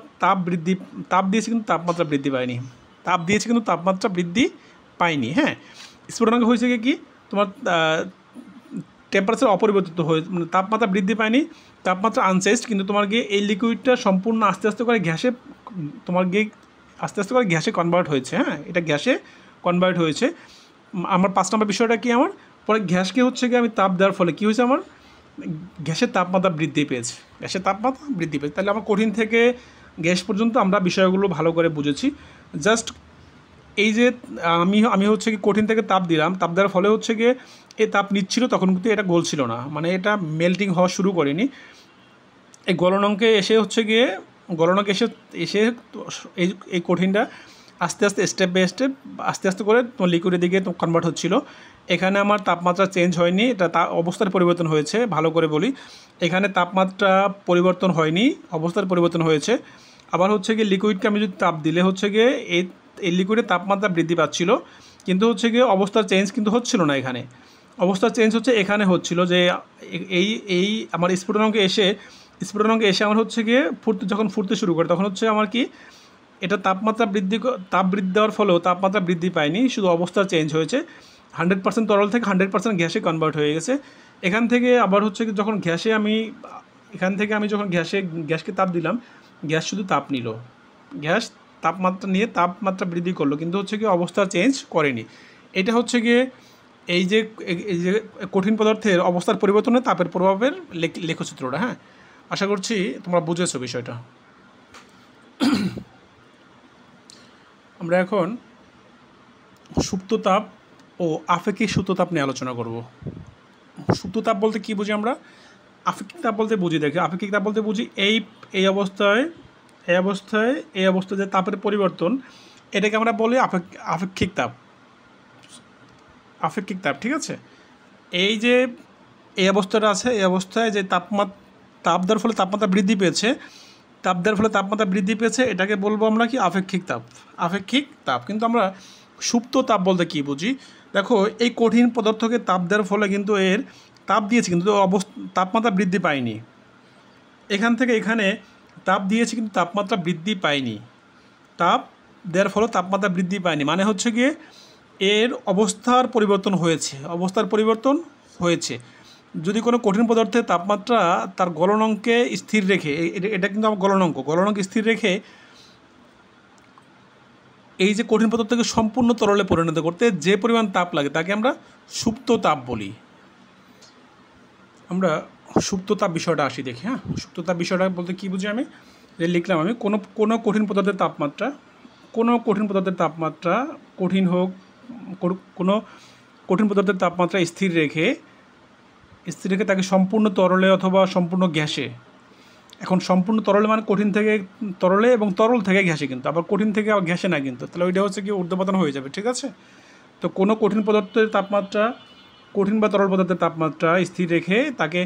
তাপ দিয়েছে কিন্তু তাপমাত্রা বৃদ্ধি পায়নি। হ্যাঁ, স্ফুটনাঙ্ক হয়েছে কি তোমার টেম্পারেচার অপরিবর্তিত হয়ে, মানে তাপমাত্রা বৃদ্ধি পায়নি, তাপমাত্রা আনচেঞ্জড, কিন্তু তোমার গিয়ে এই লিকুইডটা সম্পূর্ণ আস্তে আস্তে করে গ্যাসে কনভার্ট হয়েছে। হ্যাঁ, এটা গ্যাসে কনভার্ট হয়েছে। আমার 5 নম্বর বিষয়টা কি, আমার পরে গ্যাসকে হচ্ছে গিয়ে আমি তাপ দেওয়ার ফলে কী হয়েছে, আমার গ্যাসের তাপমাত্রা বৃদ্ধি পেয়েছে। তাহলে আমার কঠিন থেকে গ্যাস পর্যন্ত আমরা বিষয়গুলো ভালো করে বুঝেছি। জাস্ট এই যে আমি হচ্ছে কি কঠিন থেকে তাপ দেওয়ার ফলে হচ্ছে গিয়ে এই তাপ নিচ্ছিল, তখন কিন্তু এটা গলছিল না, মানে এটা মেল্টিং হওয়া শুরু করেনি। এই গলনাঙ্কে এসে এই কঠিনটা আস্তে আস্তে স্টেপ বাই স্টেপ আস্তে আস্তে করে তোমার লিকুইডের দিকে কনভার্ট হচ্ছিল। এখানে আমার তাপমাত্রা চেঞ্জ হয়নি, এটা অবস্থার পরিবর্তন হয়েছে। ভালো করে বলি, এখানে তাপমাত্রা পরিবর্তন হয়নি, অবস্থার পরিবর্তন হয়েছে। আবার হচ্ছে গিয়ে লিকুইডকে আমি যদি তাপ দিলে হচ্ছে গিয়ে এই লিকুইডের তাপমাত্রা বৃদ্ধি পাচ্ছিল, কিন্তু হচ্ছে গিয়ে অবস্থার চেঞ্জ কিন্তু হচ্ছিল না। এখানে অবস্থার চেঞ্জ হচ্ছে এখানে হচ্ছিল যে এই আমার স্ফুটনাঙ্কে এসে আমার হচ্ছে গিয়ে যখন ফুটতে শুরু করে তখন হচ্ছে আমার কি এটা তাপ বৃদ্ধি দেওয়ার ফলেও তাপমাত্রা বৃদ্ধি পায়নি, শুধু অবস্থা চেঞ্জ হয়েছে। 100% তরল থেকে 100% গ্যাসে কনভার্ট হয়ে গেছে। এখান থেকে আবার হচ্ছে কি যখন গ্যাসকে তাপ দিলাম, গ্যাস শুধু তাপ নিল, গ্যাস তাপমাত্রা বৃদ্ধি করলো, কিন্তু হচ্ছে কি অবস্থা চেঞ্জ করেনি। এটা হচ্ছে গিয়ে এই যে কঠিন পদার্থের অবস্থার পরিবর্তনে তাপের প্রভাবের লেখচিত্রটা। হ্যাঁ, আশা করছি তোমরা বুঝেছো বিষয়টা। আমরা এখন সুপ্ত তাপ ও আপেক্ষিক সুপ্ত তাপ নিয়ে আলোচনা করব। সুপ্ত তাপ বলতে কী বুঝি আমরা, আপেক্ষিক তাপ বলতে বুঝি দেখি আপেক্ষিক তাপ বলতে বুঝি এই অবস্থায় যে তাপের পরিবর্তন, এটাকে আমরা বলি আপেক্ষিক তাপ। ঠিক আছে, এই যে এই অবস্থাটা আছে, এই অবস্থায় যে তাপ দেওয়ার ফলে তাপমাত্রা বৃদ্ধি পেয়েছে, এটাকে বলবো আমরা কি আপেক্ষিক তাপ। কিন্তু আমরা সুপ্ত তাপ বলতে কী বুঝি, দেখো এই কঠিন পদার্থকে তাপ দেওয়ার ফলে কিন্তু এর তাপ দিয়েছে, কিন্তু তাপমাত্রা বৃদ্ধি পায়নি। এখান থেকে এখানে তাপ দিয়েছে কিন্তু তাপমাত্রা বৃদ্ধি পায়নি। তাপ দেওয়ার ফলে তাপমাত্রা বৃদ্ধি পায়নি মানে হচ্ছে গিয়ে এর অবস্থার পরিবর্তন হয়েছে। যদি কোনো কঠিন পদার্থের তাপমাত্রা তার গলনাঙ্কে স্থির রেখে, এটা কিন্তু আমার গলনাঙ্ক স্থির রেখে এই যে কঠিন পদার্থকে সম্পূর্ণ তরলে পরিণত করতে যে পরিমাণ তাপ লাগে তাকে আমরা সুপ্ত তাপ বলি। আমরা সুপ্ত তাপ বিষয়টা আসি দেখি। হ্যাঁ, সুপ্ত তাপ বিষয়টা বলতে কী বুঝি আমি লিখলাম, আমি কোনো কঠিন পদার্থের তাপমাত্রা কোনো কঠিন পদার্থের তাপমাত্রা স্থির রেখে তাকে সম্পূর্ণ তরলে অথবা সম্পূর্ণ গ্যাসে, এখন সম্পূর্ণ তরলে মানে কঠিন থেকে তরলে এবং তরল থেকে গ্যাসে, কিন্তু আবার কঠিন থেকে আবার গ্যাসে না, কিন্তু তাহলে ওইটা হচ্ছে কি ঊর্ধ্বপতন হয়ে যাবে। ঠিক আছে, তো কোনো কঠিন পদার্থের তাপমাত্রা, কঠিন বা তরল পদার্থের তাপমাত্রা স্থির রেখে তাকে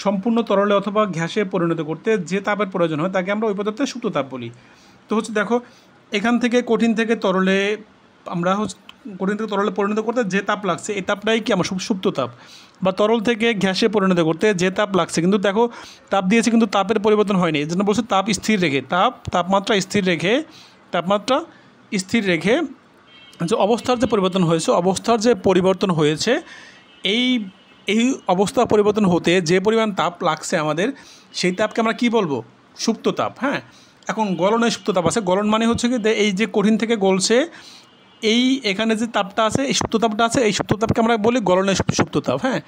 সম্পূর্ণ তরলে অথবা গ্যাসে পরিণত করতে যে তাপের প্রয়োজন হয় তাকে আমরা ওই পদার্থের সুপ্ত তাপ বলি। তো হচ্ছে দেখো এখান থেকে কঠিন থেকে তরলে পরিণত করতে যে তাপ লাগছে এই তাপটাই কি আমার সুপ্ত তাপ, বা তরল থেকে গ্যাসে পরিণত করতে যে তাপ লাগছে, কিন্তু দেখো তাপ দিয়েছে কিন্তু তাপের পরিবর্তন হয়নি, এই জন্য বলছে তাপমাত্রা স্থির রেখে যে অবস্থার যে পরিবর্তন হয়েছে এই এই অবস্থা পরিবর্তন হতে যে পরিমাণ তাপ লাগছে আমাদের, সেই তাপকে আমরা কি বলবো? সুপ্ত তাপ। হ্যাঁ, এখন গলনে সুপ্ত তাপ আছে। গলন মানে হচ্ছে কি এই যে কঠিন থেকে গলছে, এখানে যে তাপটা আছে, এই সুপ্ত তাপটা আছে, এই সুপ্ত তাপকে আমরা বলি গলনের সুপ্ত তাপ। হ্যাঁ,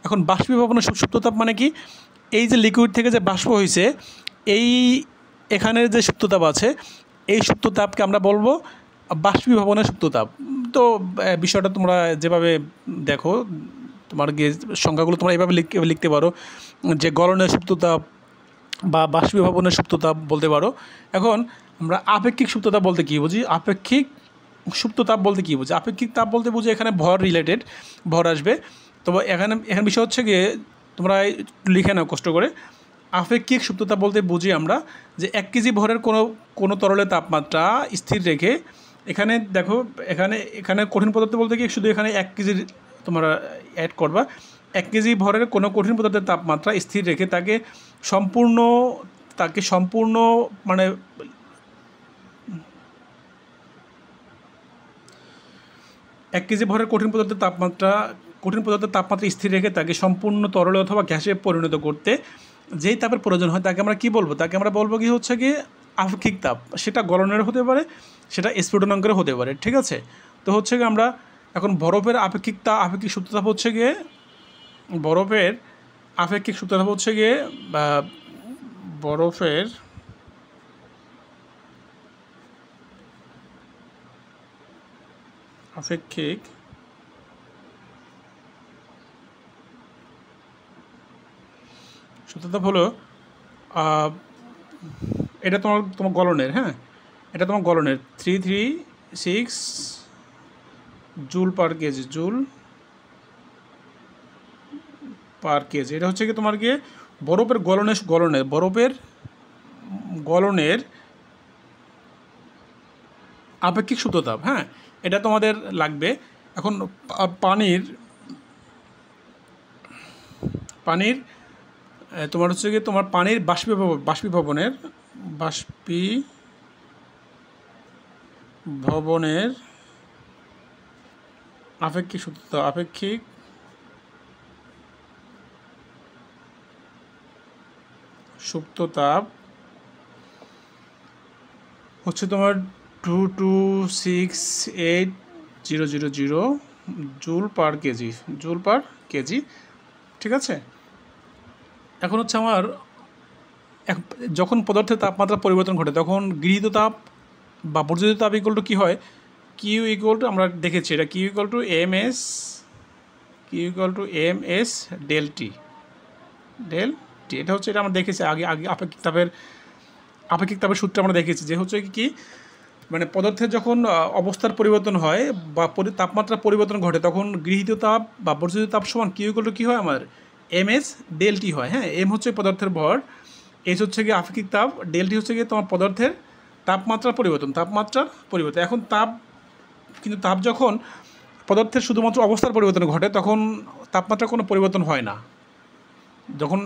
এখন বাষ্পীভবনের সুপ্ত তাপ মানে কি? এই যে লিকুইড থেকে যে বাষ্প হয়েছে, এখানের যে সুপ্ত তাপ আছে, এই সুপ্ত তাপকে আমরা বলবো বাষ্পীভবনের সুপ্ত তাপ। তো বিষয়টা তোমরা যেভাবে দেখো, তোমার গিয়ে সংখ্যাগুলো তোমরা এইভাবে লিখতে পারো যে গলনের সুপ্ত তাপ বা বাষ্পীভবনের সুপ্ত তাপ বলতে পারো। এখন আমরা আপেক্ষিক সুপ্ত তাপ বলতে কী বুঝি? আপেক্ষিক সুপ্ত তাপ বলতে কী বুঝি? আপেক্ষিক তাপ বলতে বুঝি এখানে ভর রিলেটেড, ভর আসবে। তবে এখানে বিষয় হচ্ছে গিয়ে তোমরা লিখে নাও কষ্ট করে। আপেক্ষিক সুপ্ত তাপ বলতে বুঝি আমরা যে 1 কেজি ভরের কোনো তরলের তাপমাত্রা স্থির রেখে, এখানে দেখো এখানে কঠিন পদার্থ বলতে কি শুধু এখানে 1 কেজির তোমরা অ্যাড করবা। 1 কেজি ভরের কোনো কঠিন পদার্থের তাপমাত্রা স্থির রেখে তাকে সম্পূর্ণ মানে 1 কেজি ভরের কঠিন পদার্থের তাপমাত্রা স্থির রেখে তাকে সম্পূর্ণ তরলে অথবা গ্যাসে পরিণত করতে যেই তাপের প্রয়োজন হয় তাকে আমরা কি বলবো? তাকে আমরা বলবো কি হচ্ছে কি আপেক্ষিক তাপ। সেটা গলনের হতে পারে, সেটা স্ফুটনাঙ্কের হতে পারে। ঠিক আছে? তো হচ্ছে কি আমরা এখন বরফের আপেক্ষিক সুপ্ত তাপ হচ্ছে গিয়ে বরফের আপেক্ষিক সুপ্ত তাপ হচ্ছে গিয়ে বরফের আপেক্ষিক সুপ্ত তাপ হলো এটা তোমার গলনের। হ্যাঁ, এটা তোমার গলনের 336 জুল পার কেজি। এটা হচ্ছে কি তোমার গিয়ে বরফের গলনের আপেক্ষিক সুপ্ত তাপ। হ্যাঁ, এটা তোমাদের লাগবে। এখন পানির তোমার হচ্ছে কি তোমার পানির বাষ্পীভবনের আপেক্ষিক সুপ্ত তাপ হচ্ছে তোমার 2268000 জুল পার কেজি। ঠিক আছে? এখন হচ্ছে যখন পদার্থের তাপমাত্রা পরিবর্তন ঘটে তখন গৃহীত তাপ বা বর্জিত তাপ ইকুয়াল টু কী হয়? কিউ ইকুয়াল টু আমরা দেখেছি এটা Q equal to M S del T. এটা হচ্ছে এটা আমরা দেখেছি আগে আপেক্ষিক তাপের সূত্রে আমরা দেখেছি যে হচ্ছে কি মানে পদার্থের যখন অবস্থার পরিবর্তন হয় বা তাপমাত্রা পরিবর্তন ঘটে তখন গৃহীত তাপ বা বর্জিত তাপ সমান কিউ ইকুয়াল টু কী হয়? আমার এম এস ডেল টি হয়। হ্যাঁ, এম হচ্ছে পদার্থের ভর, এস হচ্ছে গিয়ে আপেক্ষিক তাপ, ডেল টি হচ্ছে গিয়ে তোমার পদার্থের তাপমাত্রার পরিবর্তন। এখন তাপ যখন পদার্থের শুধুমাত্র অবস্থার পরিবর্তন ঘটে তখন তাপমাত্রার কোনো পরিবর্তন হয় না। যখন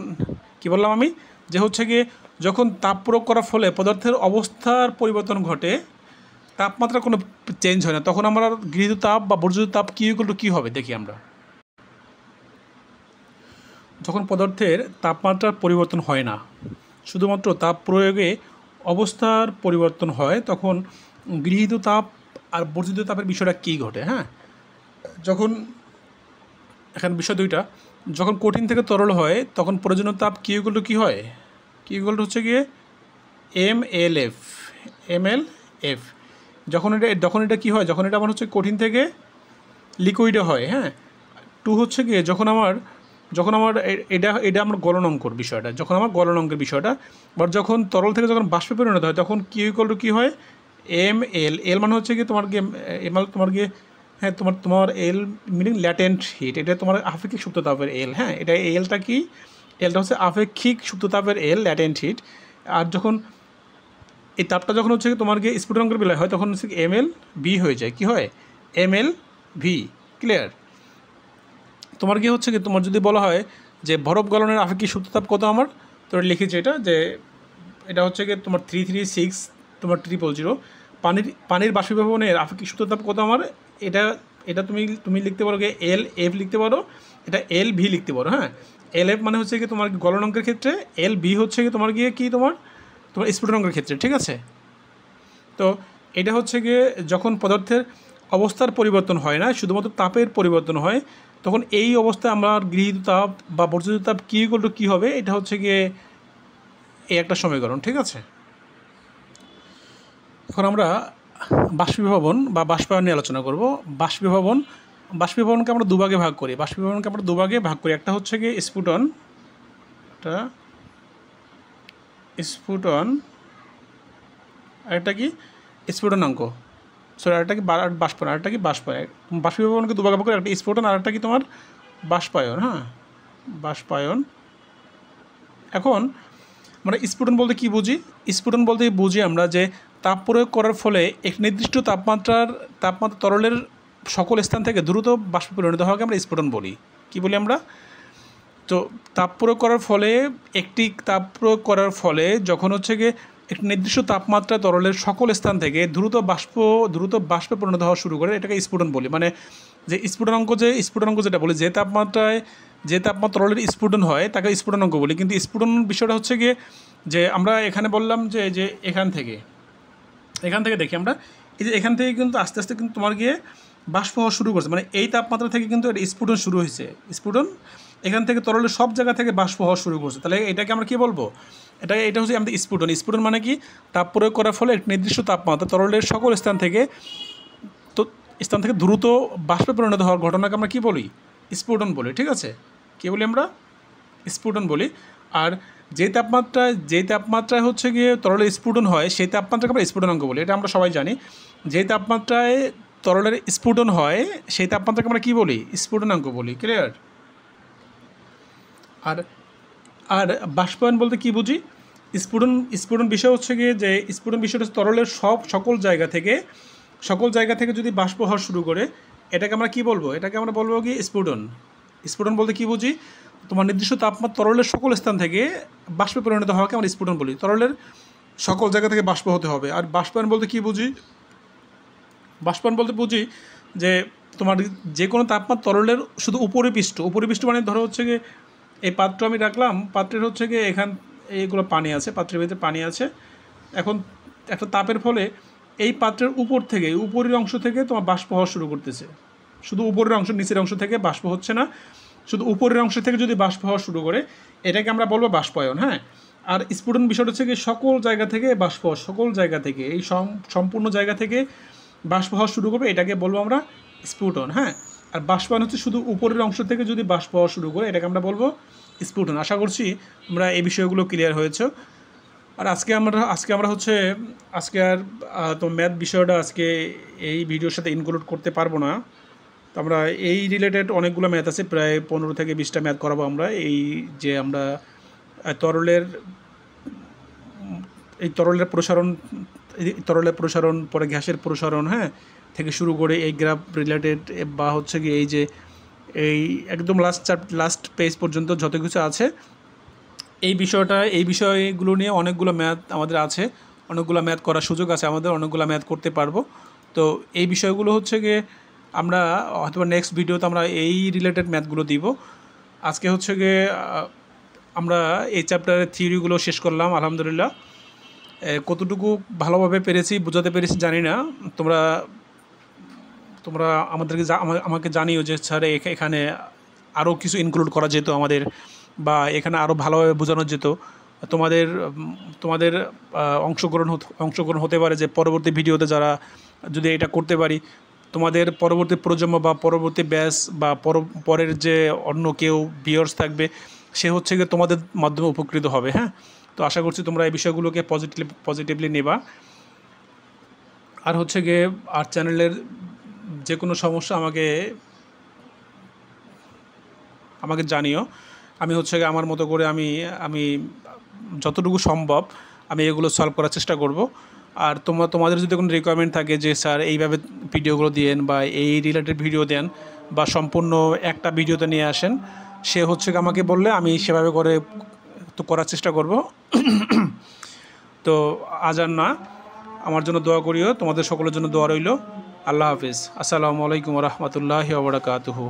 কি বললাম আমি যে হচ্ছে গিয়ে যখন তাপ প্রয়োগ করার ফলে পদার্থের অবস্থার পরিবর্তন ঘটে, তাপমাত্রা কোনো চেঞ্জ হয় না, তখন আমরা গৃহীত তাপ বা বর্জিত তাপ কিউ ইকুয়াল টু কী হবে দেখি আমরা। যখন পদার্থের তাপমাত্রার পরিবর্তন হয় না, শুধুমাত্র তাপ প্রয়োগে অবস্থার পরিবর্তন হয়, তখন গৃহীত তাপ আর বর্জিত তাপের বিষয়টা কী ঘটে? হ্যাঁ, এখানে বিষয় দুইটা। যখন কঠিন থেকে তরল হয় তখন প্রয়োজনীয় তাপ কিউ ইকুয়াল টু কী হয়? কিউ ইকুয়াল টু হচ্ছে গিয়ে MLF। যখন এটা কী হয়? যখন এটা আমার হচ্ছে কঠিন থেকে লিকুইডে হয়। হ্যাঁ, 2 হচ্ছে গিয়ে যখন আমার এটা আমার গলনাঙ্কের বিষয়টা, বাট যখন তরল থেকে যখন বাষ্পে পরিণত হয় তখন কিউ ইকুয়াল টু কী হয়? এল মানে হচ্ছে গিয়ে হ্যাঁ তোমার এল মিনিং ল্যাটেন্ট হিট। এটা তোমার আপেক্ষিক সুপ্ত তাপের এল। হ্যাঁ, এটা এলটা কি? এলটা হচ্ছে আপেক্ষিক সুপ্ত তাপের এল, ল্যাটেন্ট হিট। আর যখন এই তাপটা যখন হচ্ছে তোমার গিয়ে স্ফুটনাঙ্কের বেলায় হয় তখন হচ্ছে MLV হয়ে যায়। কি হয়? MLV। ক্লিয়ার? তোমার কি হচ্ছে কি তোমার যদি বলা হয় যে বরফ গলনের আপেক্ষিক সুপ্ত তাপ কত, আমার তোর লিখেছি এটা যে এটা হচ্ছে কি তোমার 336 তোমার 000 পানির বাষ্পীভবনের আপেক্ষিক সূত্র তাপ কত আমার, এটা তুমি লিখতে পারো কি এল এফ লিখতে পারো, এটা এল ভি লিখতে পারো। হ্যাঁ, এল এফ মানে হচ্ছে কি তোমার গলনাঙ্কের ক্ষেত্রে, এল ভি হচ্ছে কি তোমার গিয়ে কি তোমার স্ফুটনাঙ্কের ক্ষেত্রে, ঠিক আছে। তো এটা হচ্ছে গিয়ে যখন পদার্থের অবস্থার পরিবর্তন হয় না, শুধুমাত্র তাপের পরিবর্তন হয়, তখন এই অবস্থায় আমরা গৃহীত তাপ বা বর্জিত তাপ কী ইকুয়াল টু কী হবে, এটা হচ্ছে গিয়ে এই একটা সমীকরণ, ঠিক আছে। এখন আমরা বাষ্পীভবন বা বাষ্পায়ন নিয়ে আলোচনা করব। বাষ্পীভবনকে আমরা দুভাগে ভাগ করি, একটা হচ্ছে গিয়ে স্ফুটন, আরেকটা কি স্ফুটনাঙ্ক, আরেকটা কি বাষ্পায়ন, আরেকটা কি বাষ্পায়ন। বাষ্পীভবনকে দুভাগে ভাগ করে, একটা স্ফুটন আর একটা কি তোমার বাষ্পায়ন। হ্যাঁ, বাষ্পায়ন। এখন আমরা স্ফুটন বলতে কী বুঝি? স্ফুটন বলতে বুঝি আমরা যে তাপ প্রয়োগ করার ফলে এক নির্দিষ্ট তাপমাত্রা তরলের সকল স্থান থেকে দ্রুত বাষ্পে পরিণত হওয়াকে আমরা স্ফুটন বলি। কি বলি আমরা? তো তাপ প্রয়োগ করার ফলে যখন হচ্ছে গিয়ে একটি নির্দিষ্ট তাপমাত্রা তরলের সকল স্থান থেকে দ্রুত বাষ্পে পরিণত হওয়া শুরু করে, এটাকে স্ফুটন বলি। মানে যে স্ফুটনাঙ্ক যেটা বলি, যে তাপমাত্রায় তরলের স্ফুটন হয় তাকে স্ফুটনাঙ্ক বলি। কিন্তু স্ফুটন বিষয়টা হচ্ছে গিয়ে যে আমরা এখানে বললাম যে এখান থেকে দেখি আমরা, এই যে এখান থেকে কিন্তু আস্তে আস্তে কিন্তু তোমার গিয়ে বাষ্প হওয়া শুরু করছে, মানে এই তাপমাত্রা থেকে কিন্তু এটা স্ফুটন শুরু হয়েছে। স্ফুটন এখান থেকে তরলের সব জায়গা থেকে বাষ্প হওয়া শুরু করছে, তাহলে এটাকে আমরা কী বলবো? এটা হচ্ছে আমাদের স্ফুটন মানে কি? তাপ প্রয়োগ করার ফলে এক নির্দিষ্ট তাপমাত্রা তরলের সকল স্থান থেকে দ্রুত বাষ্পে পরিণত হওয়ার ঘটনাকে আমরা কী বলি? স্ফুটন বলি, ঠিক আছে। কী বলি আমরা? স্ফুটন বলি। আর যে তাপমাত্রায় হচ্ছে গিয়ে তরলের স্ফুটন হয়, সেই তাপমাত্রাকে আমরা স্ফুটনাঙ্ক বলি। এটা আমরা সবাই জানি। যে তাপমাত্রায় তরলের স্ফুটন হয় সেই তাপমাত্রাকে আমরা কী বলি? স্ফুটনাঙ্ক বলি। ক্লিয়ার? আর বাষ্পায়ন বলতে কী বুঝি? স্ফুটন বিষয় হচ্ছে গিয়ে যে স্ফুটন বিষয়টা তরলের সকল জায়গা থেকে যদি বাষ্প হওয়া শুরু করে, এটাকে আমরা কী বলবো? এটাকে আমরা বলবো কি স্ফুটন বলতে কী বুঝি? তোমার নির্দিষ্ট তাপমাত্রা তরলের সকল স্থান থেকে বাষ্পে পরিণত হওয়াকে আমরা স্ফুটন বলি। তরলের সকল জায়গা থেকে বাষ্প হতে হবে। আর বাষ্পায়ন বলতে কী বুঝি? বাষ্পায়ন বলতে বুঝি যে তোমার যে কোনো তাপমাত্রা তরলের শুধু উপরিপৃষ্ঠ মানে ধরো হচ্ছে গিয়ে এই পাত্র আমি রাখলাম, পাত্রের হচ্ছে গিয়ে এইগুলো পানি আছে, পাত্রের ভিতরে পানি আছে। এখন একটা তাপের ফলে এই পাত্রের উপরের অংশ থেকে তোমার বাষ্প হওয়া শুরু করতেছে। শুধু উপরের অংশ, নিচের অংশ থেকে বাষ্প হচ্ছে না, শুধু উপরের অংশ থেকে যদি বাষ্প হওয়া শুরু করে, এটাকে আমরা বলবো বাষ্পায়ন। হ্যাঁ, আর স্ফুটন বিষয়টা হচ্ছে গিয়ে সকল জায়গা থেকে এই সম্পূর্ণ জায়গা থেকে বাষ্প হওয়া শুরু করবে, এটাকে বলবো আমরা স্ফুটন। হ্যাঁ, আর বাষ্পায়ন হচ্ছে শুধু উপরের অংশ থেকে যদি বাষ্প হওয়া শুরু করে, এটাকে আমরা বলবো স্ফুটন। আশা করছি তোমরা এই বিষয়গুলো ক্লিয়ার হয়েছে। আর আজকে আমরা হচ্ছে আর তো ম্যাথ বিষয়টা আজকে এই ভিডিওর সাথে ইনক্লুড করতে পারবো না। তো আমরা এই রিলেটেড অনেকগুলো ম্যাথ আছে, প্রায় 15 থেকে 20টা ম্যাথ করাবো আমরা। এই যে আমরা তরলের প্রসারণ, পরে গ্যাসের প্রসারণ, হ্যাঁ, থেকে শুরু করে এই গ্রাফ রিলেটেড বা হচ্ছে কি এই যে এই একদম লাস্ট পেজ পর্যন্ত যত কিছু আছে, এই বিষয়গুলো নিয়ে অনেকগুলো ম্যাথ আমাদের আছে, অনেকগুলো ম্যাথ করার সুযোগ আছে আমাদের, অনেকগুলো ম্যাথ করতে পারবো। তো এই বিষয়গুলো হচ্ছে গিয়ে আমরা হয়তো নেক্সট ভিডিওতে আমরা এই রিলেটেড ম্যাথগুলো দিব। আজকে হচ্ছে গিয়ে আমরা এই চ্যাপ্টারের থিওরিগুলো শেষ করলাম আলহামদুলিল্লাহ। কতটুকু ভালোভাবে বোঝাতে পেরেছি জানি না। তোমরা আমাকে জানিও যে স্যার এখানে আরও কিছু ইনক্লুড করা যেত আমাদের, বা এখানে আরও ভালোভাবে বোঝানো যেত। তোমাদের অংশগ্রহণ হতে পারে যে পরবর্তী ভিডিওতে যারা যদি এটা করতে পারি, তোমাদের পরবর্তী প্রজন্ম বা পরবর্তী ব্যাচ বা পরের যে অন্য কেউ ভিউয়ার্স থাকবে, সে হচ্ছে গিয়ে তোমাদের মাধ্যমে উপকৃত হবে। হ্যাঁ, তো আশা করছি তোমরা এই বিষয়গুলোকে পজিটিভলি নেবা। আর হচ্ছে গিয়ে আর চ্যানেলের যে কোনো সমস্যা আমাকে জানিও। আমি হচ্ছে গিয়ে আমার মতো করে আমি যতটুকু সম্ভব আমি এগুলো সলভ করার চেষ্টা করব। আর তোমাদের যদি কোনো রিকোয়ারমেন্ট থাকে যে স্যার এইভাবে ভিডিওগুলো দিয়েন বা এই রিলেটেড ভিডিও দেন বা সম্পূর্ণ একটা ভিডিওতে নিয়ে আসেন, সে হচ্ছে আমাকে বললে আমি সেভাবে করে করার চেষ্টা করব। তো আজ আর না, আমার জন্য দোয়া করিও, তোমাদের সকলের জন্য দোয়া রইল। আল্লাহ হাফিজ। আসসালামু আলাইকুম ওয়া রাহমাতুল্লাহি ওয়া বারাকাতুহু।